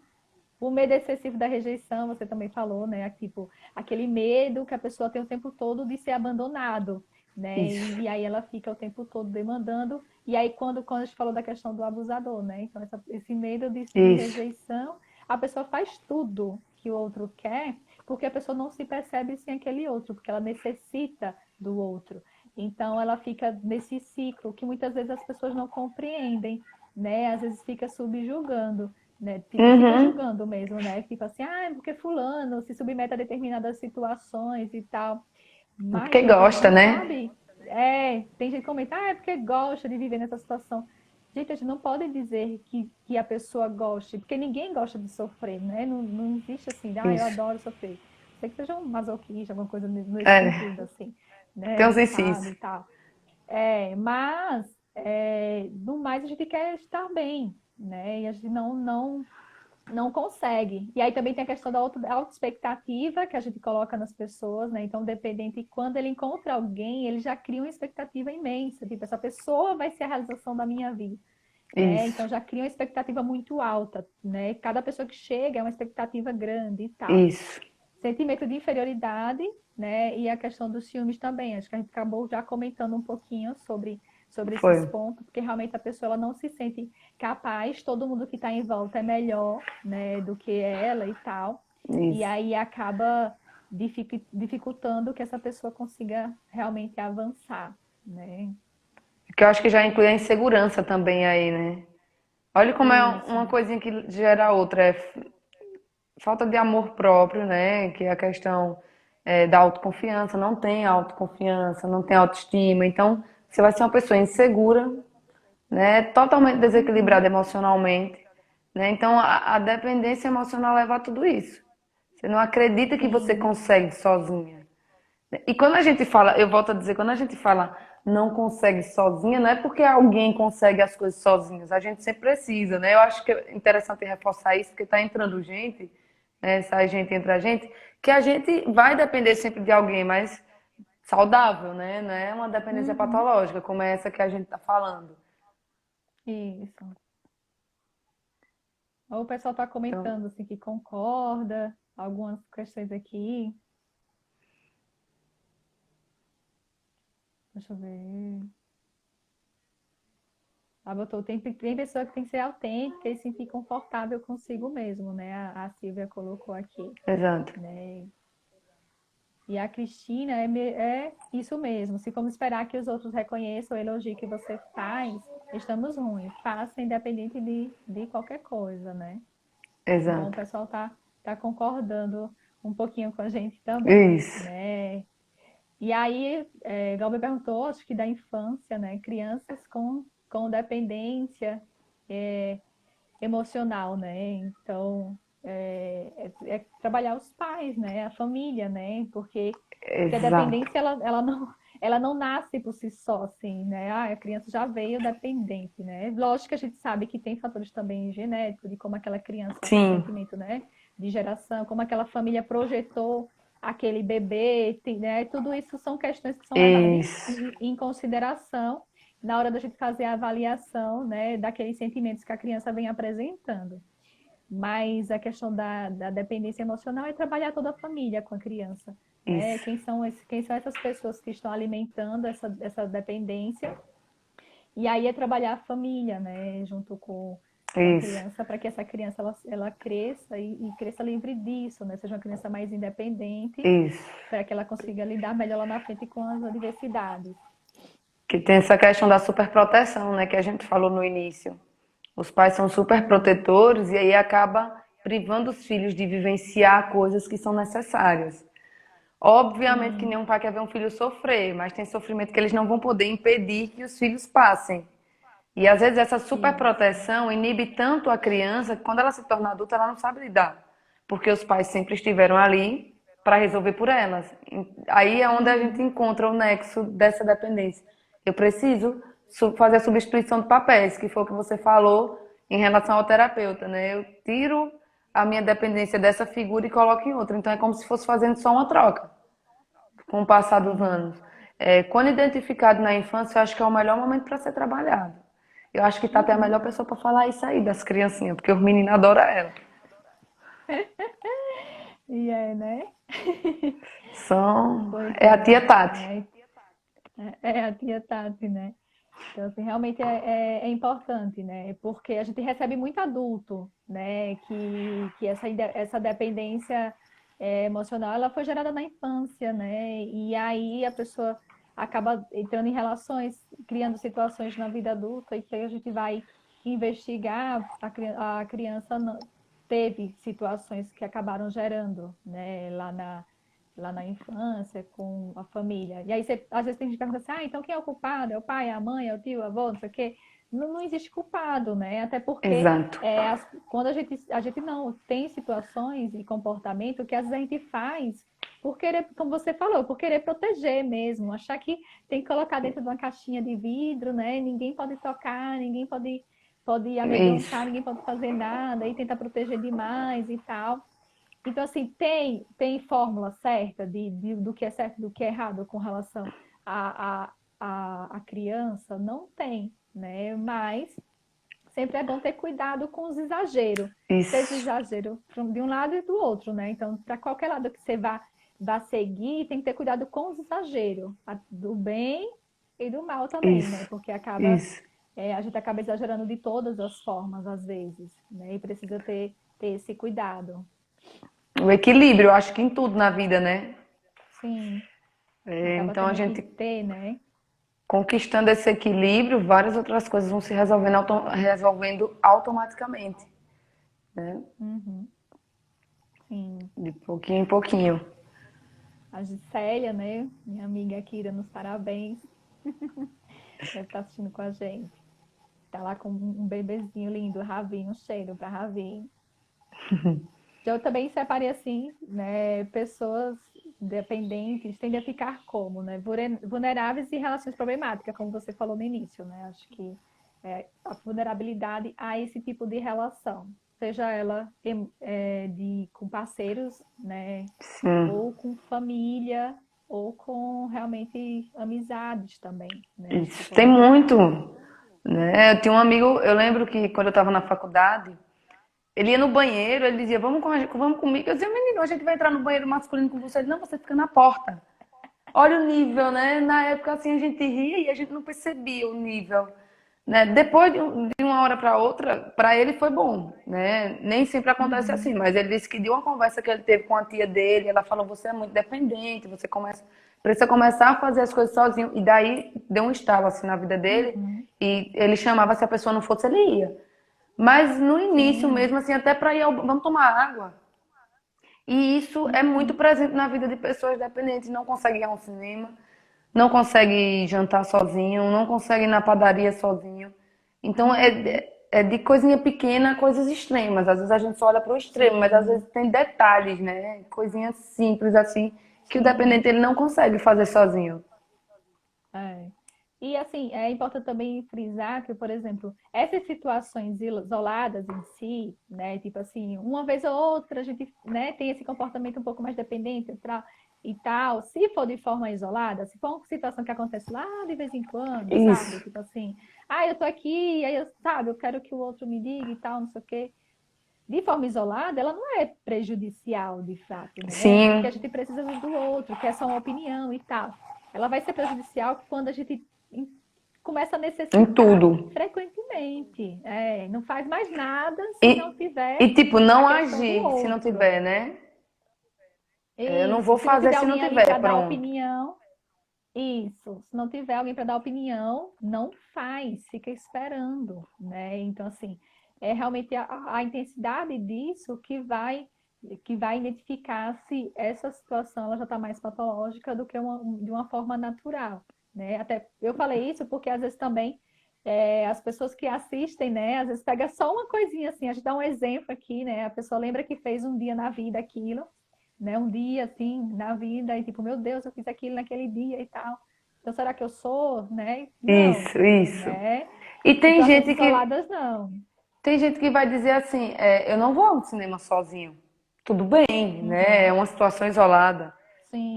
O medo excessivo da rejeição, você também falou, né? Tipo, aquele medo que a pessoa tem o tempo todo de ser abandonado, né? isso, E aí ela fica o tempo todo demandando. E aí, quando a gente falou da questão do abusador, né? Então, esse medo de isso. rejeição, a pessoa faz tudo que o outro quer, porque a pessoa não se percebe sem aquele outro, porque ela necessita do outro. Então, ela fica nesse ciclo que muitas vezes as pessoas não compreendem, né? Às vezes fica subjugando, né? Fica Uhum. julgando mesmo, né? Tipo assim, ah, porque fulano se submete a determinadas situações e tal. Mas, Porque gente, a gente gosta, não né? sabe. Tem gente que comenta, ah, é porque gosta de viver nessa situação. Gente, a gente não pode dizer que a pessoa goste, porque ninguém gosta de sofrer, né? Não, não existe assim, ah, eu Isso. adoro sofrer. Sei que seja um masoquista, alguma coisa nesse É, sentido, assim, tem né? uns Viciado ICs. e tal. Mas, no mais, a gente quer estar bem, né? E a gente não consegue. E aí também tem a questão da autoexpectativa que a gente coloca nas pessoas, né? Então, dependente, quando ele encontra alguém, ele já cria uma expectativa imensa. Tipo, essa pessoa vai ser a realização da minha vida, né? Isso, Então, já cria uma expectativa muito alta, né? Cada pessoa que chega é uma expectativa grande e tal. isso. Sentimento de inferioridade, né? E a questão dos ciúmes também. Acho que a gente acabou já comentando um pouquinho sobre Foi. esses pontos, porque realmente a pessoa ela não se sente capaz, todo mundo que está em volta é melhor, né, do que ela e tal. E Isso. aí acaba dificultando que essa pessoa consiga realmente avançar, né? Que eu acho que já inclui a insegurança também aí, né? Olha como é uma Isso. coisinha que gera outra. Falta de amor próprio, né? Que é a questão da autoconfiança. Não tem autoconfiança, não tem autoestima. Então, você vai ser uma pessoa insegura, né? Totalmente desequilibrada Uhum. emocionalmente, né? Então, a dependência emocional leva a tudo isso. Você não acredita que você Sim. consegue sozinha. E quando a gente fala, eu volto a dizer, quando a gente fala não consegue sozinha, não é porque alguém consegue as coisas sozinhos, a gente sempre precisa, né? Eu acho que é interessante reforçar isso, porque está entrando gente, né? Sai gente entra gente, que a gente vai depender sempre de alguém, mas saudável, né? Não é uma dependência Uhum. patológica, como é essa que a gente está falando. Isso. Ou o pessoal está Então, comentando assim que concorda, algumas questões aqui. Deixa eu ver. Ah, botou, tem pessoa que tem que ser autêntica e se sentir confortável consigo mesmo, né? A Silvia colocou aqui, exato. né? E a Cristina é isso mesmo. Se formos esperar que os outros reconheçam o elogio que você faz, estamos ruins. Faça independente de qualquer coisa, né? Então, o Exato. pessoal tá concordando um pouquinho com a gente também, Isso. né? E aí, Galber perguntou, acho que da infância, né? Crianças com dependência é, emocional, né? Então, trabalhar os pais, né? A família, né? Porque a Exato. dependência, ela não, ela não nasce por si só, assim, né? Ah, a criança já veio dependente, né? Lógico que a gente sabe que tem fatores também genéticos, de como aquela criança tem Sim, sentimento, né? De geração, como aquela família projetou aquele bebê, né? Tudo isso são questões que são levadas isso, em consideração na hora da gente fazer a avaliação, né? Daqueles sentimentos que a criança vem apresentando. Mas a questão da dependência emocional é trabalhar toda a família com a criança, né? isso, Quem são essas pessoas que estão alimentando essa dependência? E aí é trabalhar a família, né? Junto com a isso, criança, para que essa criança ela cresça e cresça livre disso, né? Seja uma criança mais independente, isso. para que ela consiga lidar melhor lá na frente com as adversidades. Que tem essa questão da superproteção, né, que a gente falou no início. Os pais são super protetores e aí acaba privando os filhos de vivenciar coisas que são necessárias. Obviamente que Sim, nenhum pai quer ver um filho sofrer, mas tem sofrimento que eles não vão poder impedir que os filhos passem. E às vezes essa isso. superproteção inibe tanto a criança que quando ela se torna adulta ela não sabe lidar, porque os pais sempre estiveram ali para resolver por elas. Aí é onde a gente Uhum. encontra o nexo dessa dependência. Eu preciso fazer a substituição de papéis, que foi o que você falou em relação ao terapeuta, né? Eu tiro a minha dependência dessa figura e coloco em outra. Então é como se fosse fazendo só uma troca com o passar dos Sim. anos. Quando identificado na infância, eu acho que é o melhor momento para ser trabalhado. Eu acho que Tata é a Uhum. melhor pessoa para falar isso aí das criancinhas, porque os meninos adoram ela. E é, né? Pois É a é. tia Tati. É a tia Tati, né? Então, assim, realmente é importante, né? Porque a gente recebe muito adulto, né? Que essa dependência emocional, ela foi gerada na infância, né? E aí a pessoa acaba entrando em relações, criando situações na vida adulta e que a gente vai investigar, a criança teve situações que acabaram gerando, né? Lá na infância, com a família. E aí, às vezes, tem gente que pergunta assim, então quem é o culpado? É o pai, é a mãe, é o tio, é o avô, não sei o quê. Não existe culpado, né? Até porque Exato. quando a gente não tem situações e comportamento que às vezes a gente faz por querer, como você falou, por querer proteger mesmo, achar que tem que colocar dentro de uma caixinha de vidro, né? Ninguém pode tocar, ninguém pode amedrontar, Isso. ninguém pode fazer nada, e tentar proteger demais e tal. Então, assim, tem fórmula certa do que é certo e do que é errado com relação à criança? Não tem, né? Mas sempre é bom ter cuidado com os exageros. Seja Isso. exagero de um lado e do outro, né? Então, para qualquer lado que você vá seguir, tem que ter cuidado com os exageros, do bem e do mal também, né? Isso. Porque Isso. a gente acaba exagerando de todas as formas, às vezes, né? E precisa ter esse cuidado. O equilíbrio, eu acho que em tudo na vida, né? Sim. Acaba Então a tendo que gente ter, né? conquistando esse equilíbrio, várias outras coisas vão se resolvendo, resolvendo automaticamente, né? Uhum, sim. De pouquinho em pouquinho. A Gisélia, né? Minha amiga Kira, nos parabéns. Deve estar assistindo com a gente. Tá lá com um bebezinho lindo, Ravi, um cheiro para Ravi. Eu também separei assim, né? Pessoas dependentes tendem a ficar como, né? Vulneráveis e relações problemáticas, como você falou no início, né? Acho que a vulnerabilidade a esse tipo de relação, seja ela com parceiros, né? Sim. Ou com família, ou com realmente amizades também, né? Acho que Isso. Tem pode muito, ficar. né? Eu tinha um amigo, eu lembro que quando eu estava na faculdade, ele ia no banheiro, ele dizia, vamos comigo. Eu dizia, menino, a gente vai entrar no banheiro masculino com você. Ele, não, você fica na porta. Olha o nível, né? Na época, assim, a gente ria e a gente não percebia o nível, né? Depois de uma hora para outra, para ele foi bom, né? Nem sempre acontece Uhum. assim, mas ele disse que de uma conversa que ele teve com a tia dele, ela falou: você é muito dependente, precisa começar a fazer as coisas sozinho. E daí deu um estalo assim na vida dele Uhum. e ele chamava, se a pessoa não fosse, ele ia. Mas no início Sim. mesmo, assim, até para ir vamos tomar água. E isso é muito Uhum. presente na vida de pessoas dependentes. Não consegue ir ao cinema, não consegue jantar sozinho, não consegue ir na padaria sozinho. Então Uhum. é de coisinha pequena a coisas extremas. Às vezes a gente só olha para o extremo, mas às vezes Sim. tem detalhes, né? Coisinhas simples assim que o Sim. dependente ele não consegue fazer sozinho. É. E assim, é importante também frisar que, por exemplo, essas situações isoladas em si, né, tipo assim, uma vez ou outra a gente, né, tem esse comportamento um pouco mais dependente e tal, se for de forma isolada, se for uma situação que acontece lá de vez em quando, sabe? Isso. Tipo assim, ah, eu tô aqui, aí eu, sabe, eu quero que o outro me diga e tal, não sei o quê. De forma isolada, ela não é prejudicial, de fato, né? Porque a Sim, gente precisa do outro, que é só uma opinião e tal. Ela vai ser prejudicial quando a gente começa a em necessitar tudo. frequentemente. É, não faz mais nada se não E, tiver e tipo, a não questão do agir se não outro. tiver, né? Eu não Isso, vou se não fazer tiver se não alguém ali para tiver, dar pronto. opinião, isso. Se não tiver alguém para dar opinião, não faz, fica esperando, né? Então, assim, é realmente a intensidade disso que vai identificar se essa situação ela já está mais patológica do que de uma forma natural, né? Até eu falei isso porque às vezes também as pessoas que assistem, né? Às vezes pega só uma coisinha assim, a gente dá um exemplo aqui, né? A pessoa lembra que fez um dia na vida aquilo, né? Um dia assim na vida e tipo, meu Deus, eu fiz aquilo naquele dia e tal. Então será que eu sou, né? Não, Isso, isso. né? E Situações isoladas não. tem gente que vai dizer assim, eu não vou ao cinema sozinho. Tudo bem, né? É Uhum. uma situação isolada. Sim.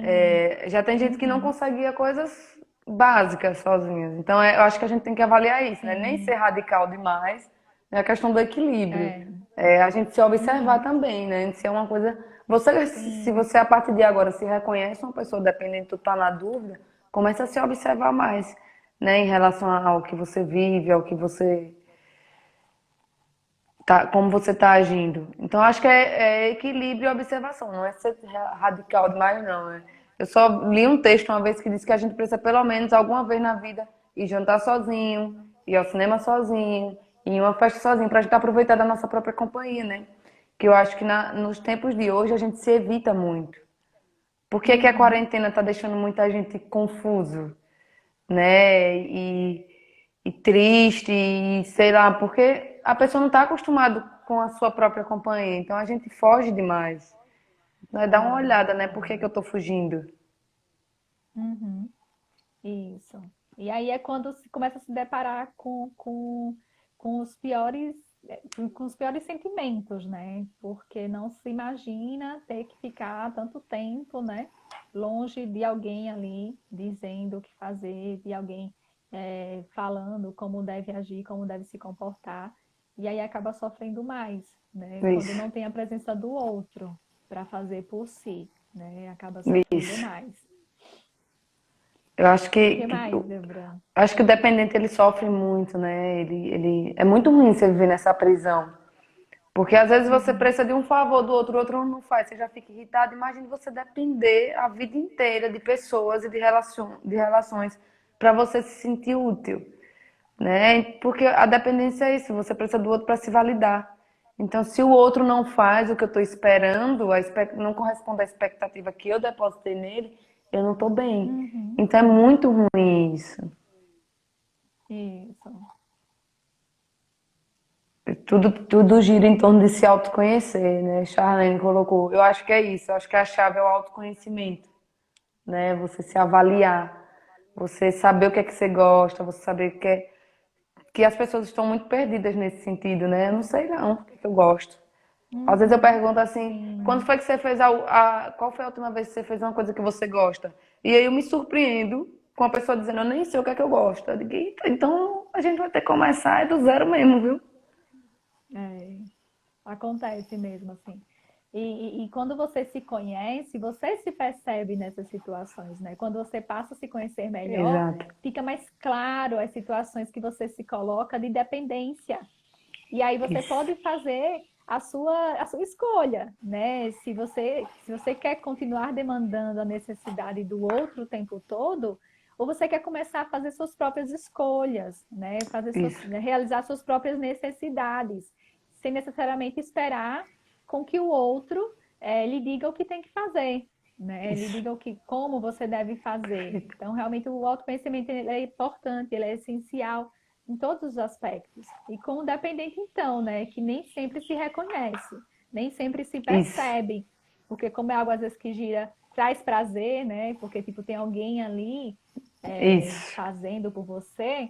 Já tem gente que não Uhum. conseguia coisas básicas sozinhas. Então, eu acho que a gente tem que avaliar isso, né? Nem ser Sim. radical demais, é a questão do equilíbrio. É. A gente se observar Uhum. também, né? Se é uma coisa. Você, se Sim. você a partir de agora se reconhece uma pessoa dependente, tu tá na dúvida, começa a se observar mais, né? Em relação ao que você vive, ao que você tá, como você está agindo. Então, acho que é equilíbrio e observação, não é ser radical demais, não. Eu só li um texto uma vez que disse que a gente precisa, pelo menos, alguma vez na vida, ir jantar sozinho, ir ao cinema sozinho, ir em uma festa sozinho, para a gente aproveitar da nossa própria companhia, né? Que eu acho que nos tempos de hoje a gente se evita muito. Por que que a Uhum. quarentena está deixando muita gente confuso, né? E triste, e sei lá, porque a pessoa não está acostumada com a sua própria companhia, então a gente foge demais. Né? Dá uma É. olhada, né? Por que É. que eu tô fugindo? Uhum. Isso. E aí é quando se começa a se deparar com os piores, com os piores sentimentos, né? Porque não se imagina ter que ficar tanto tempo, né? Longe de alguém ali dizendo o que fazer, de alguém falando como deve agir, como deve se comportar. E aí acaba sofrendo mais, né? Quando Isso, não tem a presença do outro para fazer por si, né? Acaba sofrendo isso. mais. Eu acho O que que mais, Debra? acho que o dependente ele sofre muito, né? Ele é muito ruim você viver nessa prisão. Porque às vezes você Uhum. precisa de um favor do outro, o outro não faz, você já fica irritado. Imagine você depender a vida inteira de pessoas e de relações para você se sentir útil, né? Porque a dependência é isso, você precisa do outro para se validar. Então, se o outro não faz o que eu estou esperando, não corresponde à expectativa que eu depositei nele, eu não estou bem. Uhum. Então, é muito ruim isso. Isso. Tudo gira em torno de se autoconhecer, né? Charlene colocou. Eu acho que é isso. Eu acho que a chave é o autoconhecimento, né? Você se avaliar, você saber o que é que você gosta, você saber que as pessoas estão muito perdidas nesse sentido, né? Eu não sei não o que é que eu gosto. Às vezes eu Uhum. pergunto assim, quando Sim. foi que você fez qual foi a última vez que você fez uma coisa que você gosta? E aí eu me surpreendo com a pessoa dizendo, eu nem sei o que é que eu gosto. Eu digo, "Eita, então a gente vai ter que começar do zero mesmo, viu?" É. Acontece mesmo, assim. E quando você se conhece, você se percebe nessas situações, né? Quando você passa a se conhecer melhor, Exato. fica mais claro as situações que você se coloca de dependência. E aí você Isso. pode fazer a sua escolha, né? Se você quer continuar demandando a necessidade do outro o tempo todo, ou você quer começar a fazer suas próprias escolhas, né? Isso. Realizar suas próprias necessidades, sem necessariamente esperar com que o outro lhe diga o que tem que fazer, né? Lhe Isso. diga como você deve fazer. Perfeito. Então, realmente, o autoconhecimento ele é importante, ele é essencial em todos os aspectos. E com o dependente, então, né, que nem sempre se reconhece, nem sempre se Isso. percebe, porque como é algo às vezes que gira, traz prazer, né, porque tipo tem alguém ali, Isso, fazendo por você,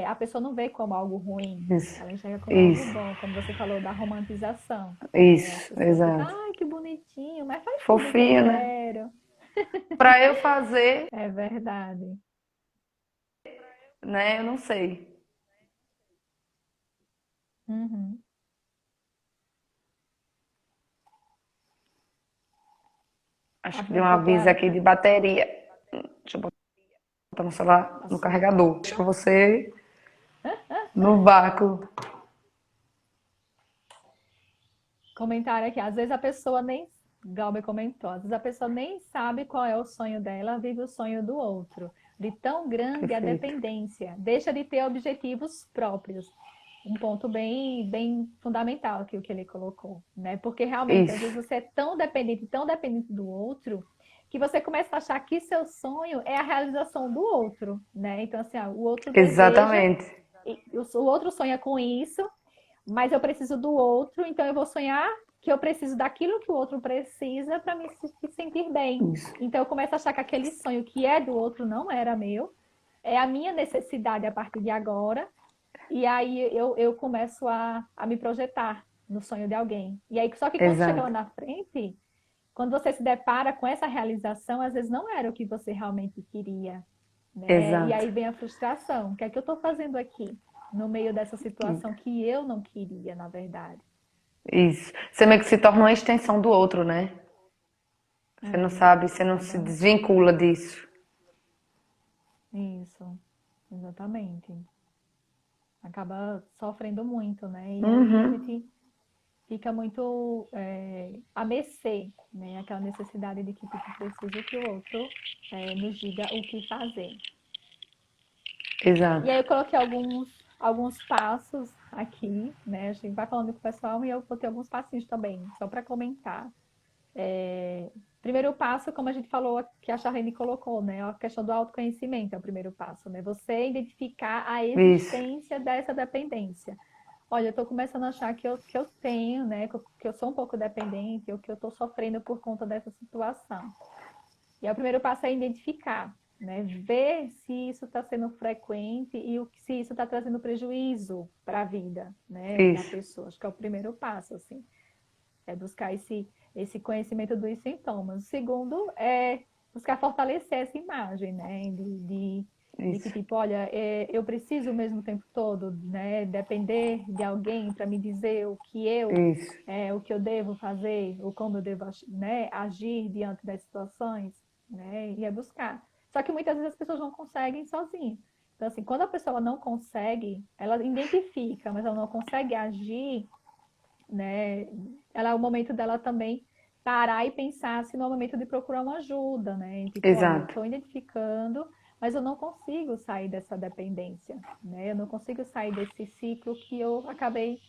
a pessoa não vê como algo ruim, isso, ela enxerga como algo isso, bom, como você falou da romantização, né? As isso, pessoas ficam, exato. ai, que bonitinho, mas faz tudo que eu Fofinho, né? quero. Para eu fazer, É verdade. né? Eu não sei. Uhum. Acho Tá que deu um aviso aqui de bateria. Deixa eu botar meu celular no passou. carregador. Deixa você no vácuo. Comentário aqui, às vezes a pessoa nem, Glauber comentou, às vezes a pessoa nem sabe qual é o sonho dela, vive o sonho do outro. De tão grande a Perfeito. dependência, deixa de ter objetivos próprios. Um ponto bem fundamental aqui o que ele colocou, né? Porque realmente, às vezes Isso, você é tão dependente do outro, que você começa a achar que seu sonho é a realização do outro, né? Então, assim, o outro deseja, exatamente. o outro sonha com isso, mas eu preciso do outro, então eu vou sonhar que eu preciso daquilo que o outro precisa para me sentir bem. Isso, Então eu começo a achar que aquele sonho que é do outro não era meu, é a minha necessidade a partir de agora, e aí eu começo a me projetar no sonho de alguém. E aí, só que quando chega lá exato, na frente, quando você se depara com essa realização, às vezes não era o que você realmente queria, né? E exato. aí vem a frustração. O que é que eu estou fazendo aqui? No meio dessa situação que eu não queria, na verdade. Isso. Você meio que se torna uma extensão do outro, né? Você não É, sabe, você não se exatamente. desvincula disso. Isso, exatamente. Acaba sofrendo muito, né? E aí a Uhum, gente fica muito a mercê, né? Aquela necessidade de que tipo, preciso que o outro nos diga o que fazer. E exato. aí eu coloquei alguns passos aqui, né? A gente vai falando com o pessoal e eu botei alguns passinhos também, só para comentar. Primeiro passo, como a gente falou, que a Charlene colocou, né? A questão do autoconhecimento é o primeiro passo, né? Você identificar a Isso, existência dessa dependência. Olha, eu estou começando a achar que eu tenho, né? Que eu sou um pouco dependente, ou que eu estou sofrendo por conta dessa situação. E aí, o primeiro passo é identificar, né? Ver se isso está sendo frequente e se isso está trazendo prejuízo para a vida, né? Da isso, pessoa. Acho que é o primeiro passo, assim. É buscar esse conhecimento dos sintomas. O segundo é buscar fortalecer essa imagem, né? De que, isso, tipo, olha, eu preciso mesmo o tempo todo, né? Depender de alguém para me dizer isso. o que eu devo fazer, ou como eu devo, né, agir diante das situações, né? E é buscar. Só que muitas vezes as pessoas não conseguem sozinhas. Então, assim, quando a pessoa não consegue, ela identifica, mas ela não consegue agir, né? Ela é o momento dela também parar e pensar se não é o momento de procurar uma ajuda, né? Tipo, olha, eu Exato, estou identificando, mas eu não consigo sair dessa dependência, né? Eu não consigo sair desse ciclo que eu acabei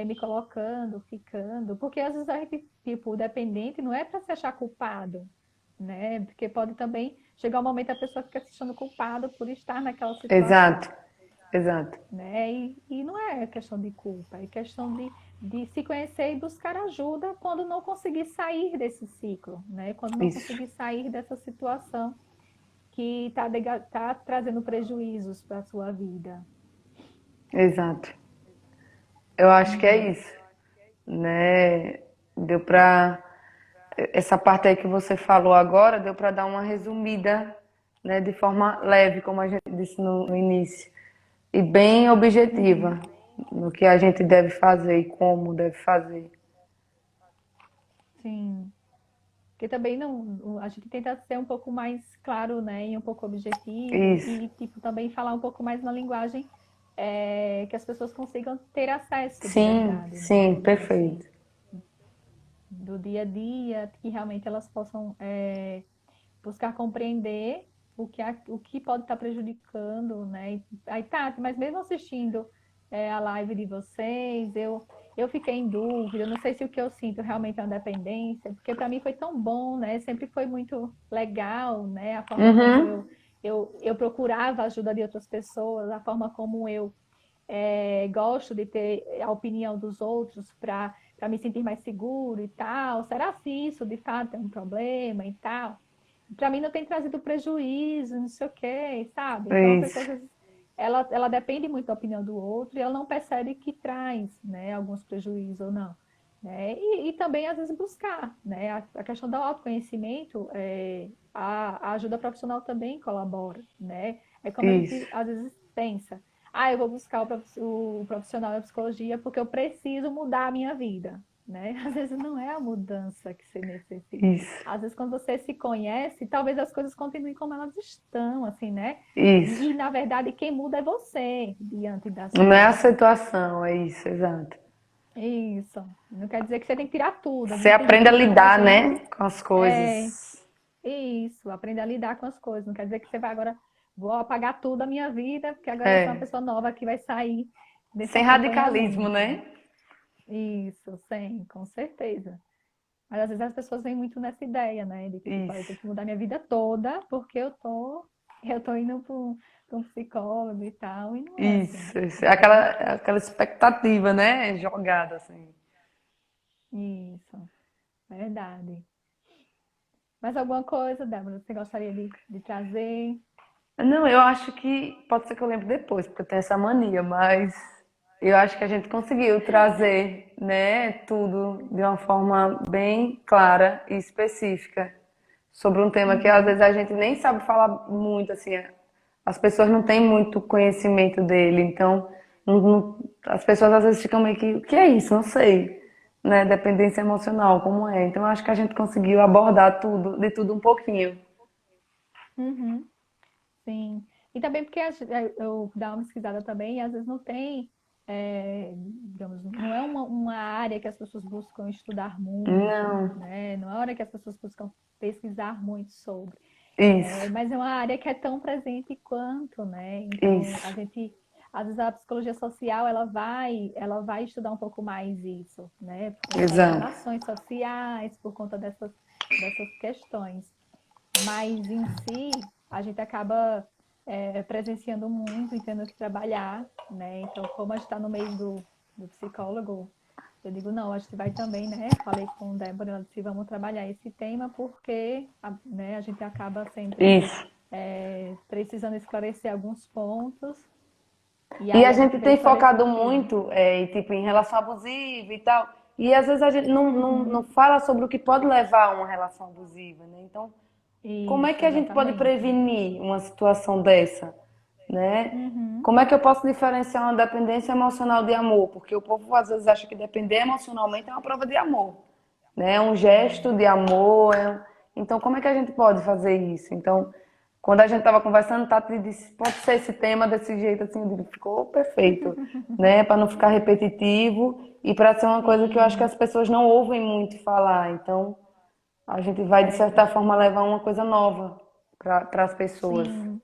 me colocando, ficando, porque às vezes a gente, tipo, dependente não é para se achar culpado, né? Porque pode também chegar um momento a pessoa fica se achando culpada por estar naquela situação, exato, exato. né? E não é questão de culpa, é questão de se conhecer e buscar ajuda quando não conseguir sair desse ciclo, né? Quando não Isso, conseguir sair dessa situação que está trazendo prejuízos para a sua vida. exato. Eu acho que é Uhum. isso, né? Deu pra. Essa parte aí que você falou agora, deu pra dar uma resumida, né? De forma leve, como a gente disse no início. E bem Uhum. objetiva no que a gente deve fazer e como deve fazer. Sim. Porque também não, a gente tenta ser um pouco mais claro, né, e um pouco objetivo Isso. e tipo também falar um pouco mais na linguagem que as pessoas consigam ter acesso de Sim, verdade, né? sim, Então assim, perfeito. do dia a dia, que realmente elas possam buscar compreender o que pode estar prejudicando, né? Aí tá, mas mesmo assistindo a live de vocês, eu fiquei em dúvida, eu não sei se o que eu sinto realmente é uma dependência, porque para mim foi tão bom, né? Sempre foi muito legal, né? A forma como Uhum, eu procurava a ajuda de outras pessoas, a forma como eu gosto de ter a opinião dos outros para me sentir mais seguro e tal. Será se isso de fato é um problema e tal? para mim não tem trazido prejuízo, não sei o quê, sabe? Então a pessoa Isso, às vezes, ela depende muito da opinião do outro e ela não percebe que traz, né, alguns prejuízos ou não. Né? E também, às vezes, buscar, né? A questão do autoconhecimento, a ajuda profissional também colabora, né? É como a isso, gente, às vezes, pensa, eu vou buscar o profissional da psicologia porque eu preciso mudar a minha vida, né? Às vezes não é a mudança que você necessita. isso, Às vezes, quando você se conhece, talvez as coisas continuem como elas estão, assim, né? isso. Na verdade, quem muda é você diante das Não é a coisas. situação, é isso, exato. Isso. Não quer dizer que você tem que tirar tudo. Às Você vezes tem gente aprende a que vem com lidar, você. né, com as É, coisas. isso. Aprender a lidar com as coisas. Não quer dizer que você vai agora, vou apagar tudo da minha vida, porque agora eu sou uma É, pessoa nova que vai sair desse sem radicalismo, acompanhamento. né? Isso, sim, com certeza. Mas às vezes as pessoas vêm muito nessa ideia, né? De que, tipo, eu Isso, tenho que mudar minha vida toda porque eu tô indo para um psicólogo e tal. E não é assim, isso. É né? aquela expectativa, né, jogada, assim. Isso, verdade. Mais alguma coisa, Débora, você gostaria de trazer? Não, eu acho que pode ser que eu lembre depois, porque eu tenho essa mania, mas eu acho que a gente conseguiu trazer, né, tudo de uma forma bem clara e específica sobre um tema que às Uhum. vezes a gente nem sabe falar muito, assim, as pessoas não têm muito conhecimento dele, então as pessoas às vezes ficam meio que, o que é isso? Não sei, né, dependência emocional, como é? Então eu acho que a gente conseguiu abordar tudo, de tudo um pouquinho. Uhum, sim. E também porque eu dava uma pesquisada também, e às vezes não tem, digamos, não é uma área que as pessoas buscam estudar muito, Não, né? Não é uma área que as pessoas buscam pesquisar muito sobre, né? isso, Mas é uma área que é tão presente quanto, né? Então, isso. às vezes a psicologia social, ela vai estudar um pouco mais isso, né? Por conta das Exato. relações sociais, por conta dessas questões. Mas em si, a gente acaba presenciando muito e tendo que trabalhar, né? Então, como a gente está no mês do psicólogo, eu digo, não, a gente vai também, né? Falei com Débora, ela disse, vamos trabalhar esse tema porque né, a gente acaba sempre Isso. precisando esclarecer alguns pontos e E aí a a gente gente quer tem esclarecer focado tudo. muito, tipo, em relação abusiva e tal. E às vezes a gente não Uhum. fala sobre o que pode levar a uma relação abusiva, né? Então, como é Isso, que a gente pode exatamente. prevenir uma situação dessa, né? Uhum. Como é que eu posso diferenciar uma dependência emocional de amor? Porque o povo às vezes acha que depender emocionalmente é uma prova de amor, né? É um gesto É. de amor. Então, como é que a gente pode fazer isso? Então, quando a gente estava conversando, Tati disse, pode ser esse tema desse jeito assim, eu digo, ficou perfeito, né? Para não ficar repetitivo e para ser uma coisa que eu acho que Sim, as pessoas não ouvem muito falar. Então, a gente vai, de certa verdade. forma, levar uma coisa nova para as pessoas. Sim,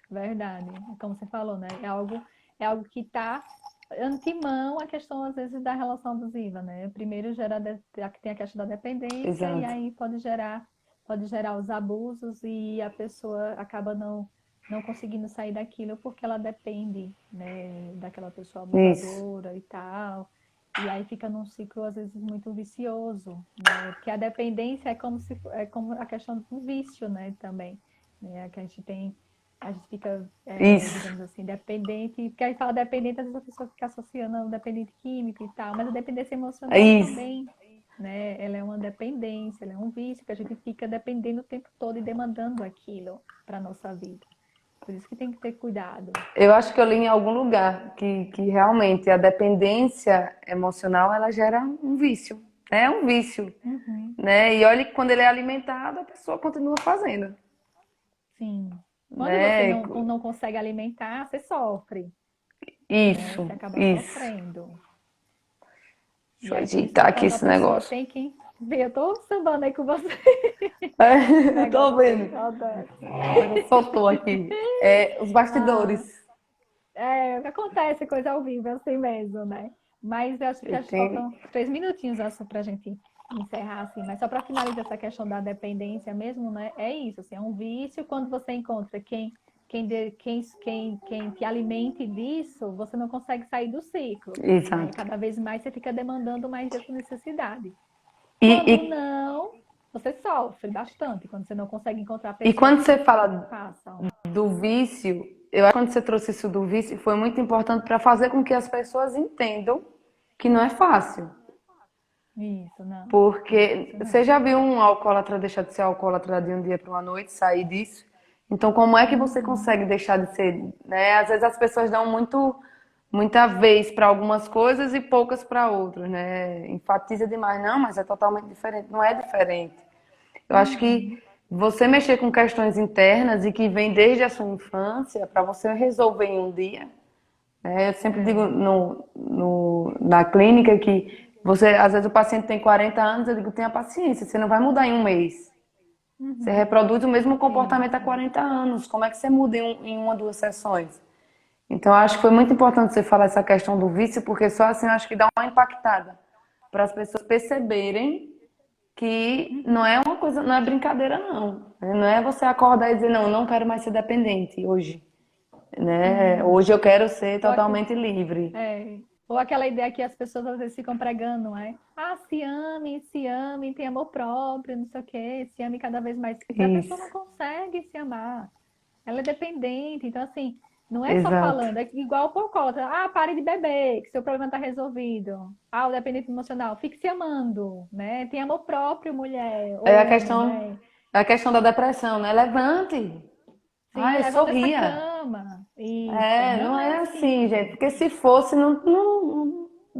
verdade. Como você falou, né? É algo que está antemão a questão, às vezes, da relação abusiva, né? Primeiro tem a questão da dependência, e Exato. aí pode gerar os abusos e a pessoa acaba não conseguindo sair daquilo porque ela depende, né, daquela pessoa Isso. abusadora e tal. E aí fica num ciclo, às vezes, muito vicioso, né? Porque a dependência é como a questão do vício, né, também, né? Que a gente fica, Isso. digamos assim, dependente, porque aí fala dependente, às vezes a pessoa fica associando ao dependente químico e tal, mas a dependência emocional Isso. também, né? Ela é uma dependência, ela é um vício que a gente fica dependendo o tempo todo e demandando aquilo para nossa vida. Por isso que tem que ter cuidado. Eu acho que eu li em algum lugar que realmente a dependência emocional ela gera um vício. É um vício, Uhum, né? E olha que quando ele é alimentado, a pessoa continua fazendo, sim. Quando você né? não consegue alimentar, você sofre, né? Isso, Você acaba isso. sofrendo. Deixa E eu aí, por isso ajeitar que aqui quando a esse pessoa negócio. tem que ver, eu tô sambando aí com você, esse É, tô negócio vendo. aqui, eu adoro. O negócio soltou aqui. É, os bastidores. Ah, acontece coisa ao vivo, é assim mesmo, né? Mas eu acho que Eu acho que tenho. faltam 3 minutinhos para a gente encerrar, assim. Mas só para finalizar essa questão da dependência mesmo, né? É isso, assim, é um vício. Quando você encontra quem te alimente disso, você não consegue sair do ciclo, né? Exato. Cada vez mais você fica demandando mais dessa necessidade. E, Quando e não, você sofre bastante quando você não consegue encontrar E pessoas quando você que fala façam. do vício, eu acho que quando você trouxe isso do vício, foi muito importante para fazer com que as pessoas entendam que não é fácil. Isso, não. É Porque fácil, você não. já viu um alcoólatra deixar de ser alcoólatra de um dia para uma noite, sair disso? Então, como é que você Uhum. consegue deixar de ser, né? Às vezes as pessoas dão muita vez para algumas coisas e poucas para outras, né? Enfatiza demais, não, mas é totalmente diferente. Não é diferente. Eu acho que Uhum. você mexer com questões internas e que vem desde a sua infância, para você resolver em um dia, eu sempre digo É. na clínica que você, às vezes o paciente tem 40 anos, eu digo, tenha paciência, você não vai mudar em um mês. Você Uhum. reproduz o mesmo comportamento há Isso. 40 anos. Como é que você muda em uma, duas sessões? Então, eu acho que foi muito importante você falar essa questão do vício, porque só assim eu acho que dá uma impactada para as pessoas perceberem que não Uhum. é uma coisa, não é brincadeira, não. Não é você acordar e dizer, não, não quero mais ser dependente hoje. Né? Sim. Hoje eu quero ser Ou, aque- totalmente livre. ou aquela ideia que as pessoas às vezes ficam pregando, não é? Ah, se ame, tem amor próprio, não sei o quê, se ame cada vez mais. Mas a pessoa não Isso, consegue se amar. Ela é dependente. Então, assim, não é só exato. falando, é igual o alcoólatra. Ah, pare de beber, que seu problema está resolvido. Ah, o dependente emocional, fique se amando, né? Tem amor próprio, mulher, É homem, né? a questão da depressão, né? Levante. Sim, Ai, levanta essa sorria. cama. Isso, É, não não é é assim, gente. assim. Porque se fosse,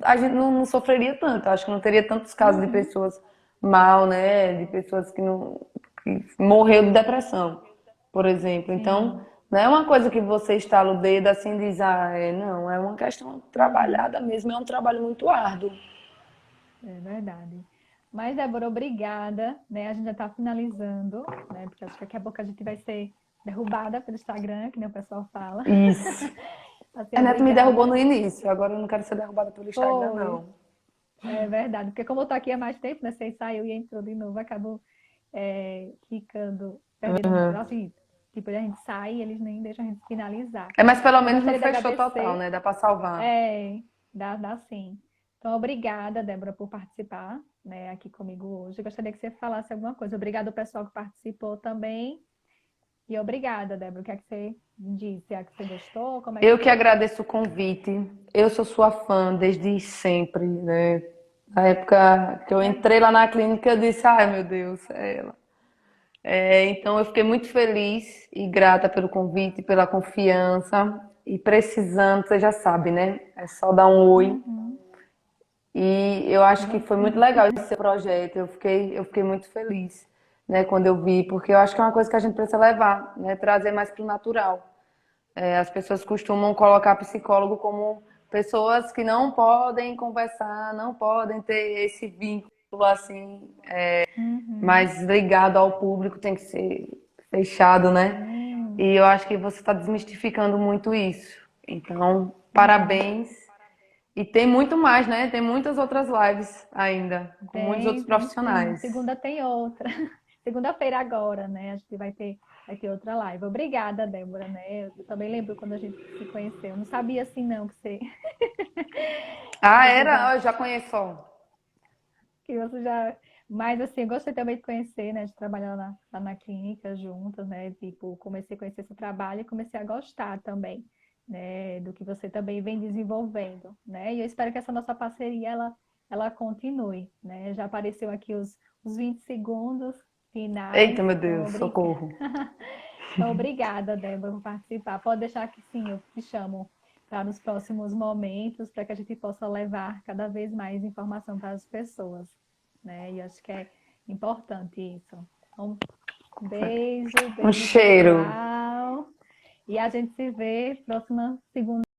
a gente não sofreria tanto. Acho que não teria tantos casos de Uhum, pessoas mal, né? De pessoas que não que morreu de depressão, por exemplo. Então, sim, não é uma coisa que você estala o dedo assim e diz, não, é uma questão uhum, trabalhada mesmo, é um trabalho muito árduo. é verdade. Mas, Débora, obrigada, né? A gente já está finalizando, né? Porque acho que daqui a pouco a gente vai ser derrubada pelo Instagram, que nem o pessoal fala. Isso. Assim, A Neto me derrubou obrigada. no início, agora eu não quero ser derrubada pelo Instagram, Foi, não. é verdade. Porque como eu tô aqui há mais tempo, né? Você saiu e entrou de novo, acabou ficando, perdendo, assim, tipo, a gente sai e eles nem deixam a gente finalizar. É, mas pelo Mas eu menos não gostaria de fechou total, agradecer. né? Dá pra salvar. Dá sim. Então, obrigada, Débora, por participar, né, aqui comigo hoje. Eu gostaria que você falasse alguma coisa. Obrigada ao pessoal que participou também. E obrigada, Débora. O que é que você disse? É que você gostou? Como é que Eu que foi? agradeço o convite. Eu sou sua fã desde sempre, né? Na época que eu entrei lá na clínica, eu disse, ai meu Deus, é ela. Então eu fiquei muito feliz e grata pelo convite, pela confiança. E precisando, você já sabe, né? É só dar um oi. Uhum. E eu acho que Não, foi muito legal esse projeto. Eu fiquei muito feliz, né, quando eu vi, porque eu acho que é uma coisa que a gente precisa levar, né? Trazer mais para o natural. As pessoas costumam colocar psicólogo como pessoas que não podem conversar, não podem ter esse vínculo assim, uhum. mais ligado ao público, tem que ser fechado, né? Sim. E eu acho que você está desmistificando muito isso. Então, Uhum. parabéns. E tem muito mais, né? Tem muitas outras lives ainda, com muitos outros Tem sim. profissionais. Segunda tem outra. Segunda-feira agora, né? A gente vai ter outra live. Obrigada, Débora, né? Eu também lembro quando a gente se conheceu. Eu não sabia assim, não, que você, que Ah, você era? já, Eu já conheço. que você já. Mas assim, eu gostei também de conhecer, né? De trabalhar lá na clínica juntas, né? Tipo, comecei a conhecer esse trabalho e comecei a gostar também, né? Do que você também vem desenvolvendo, né? E eu espero que essa nossa parceria ela continue, né? Já apareceu aqui os 20 segundos finais, Eita, meu então Deus, socorro. então, obrigada, Débora, por participar. Pode deixar que sim, eu te chamo para nos próximos momentos, para que a gente possa levar cada vez mais informação para as pessoas, né? E acho que é importante isso. Então, Um beijo, cheiro. pessoal. E a gente se vê próxima segunda.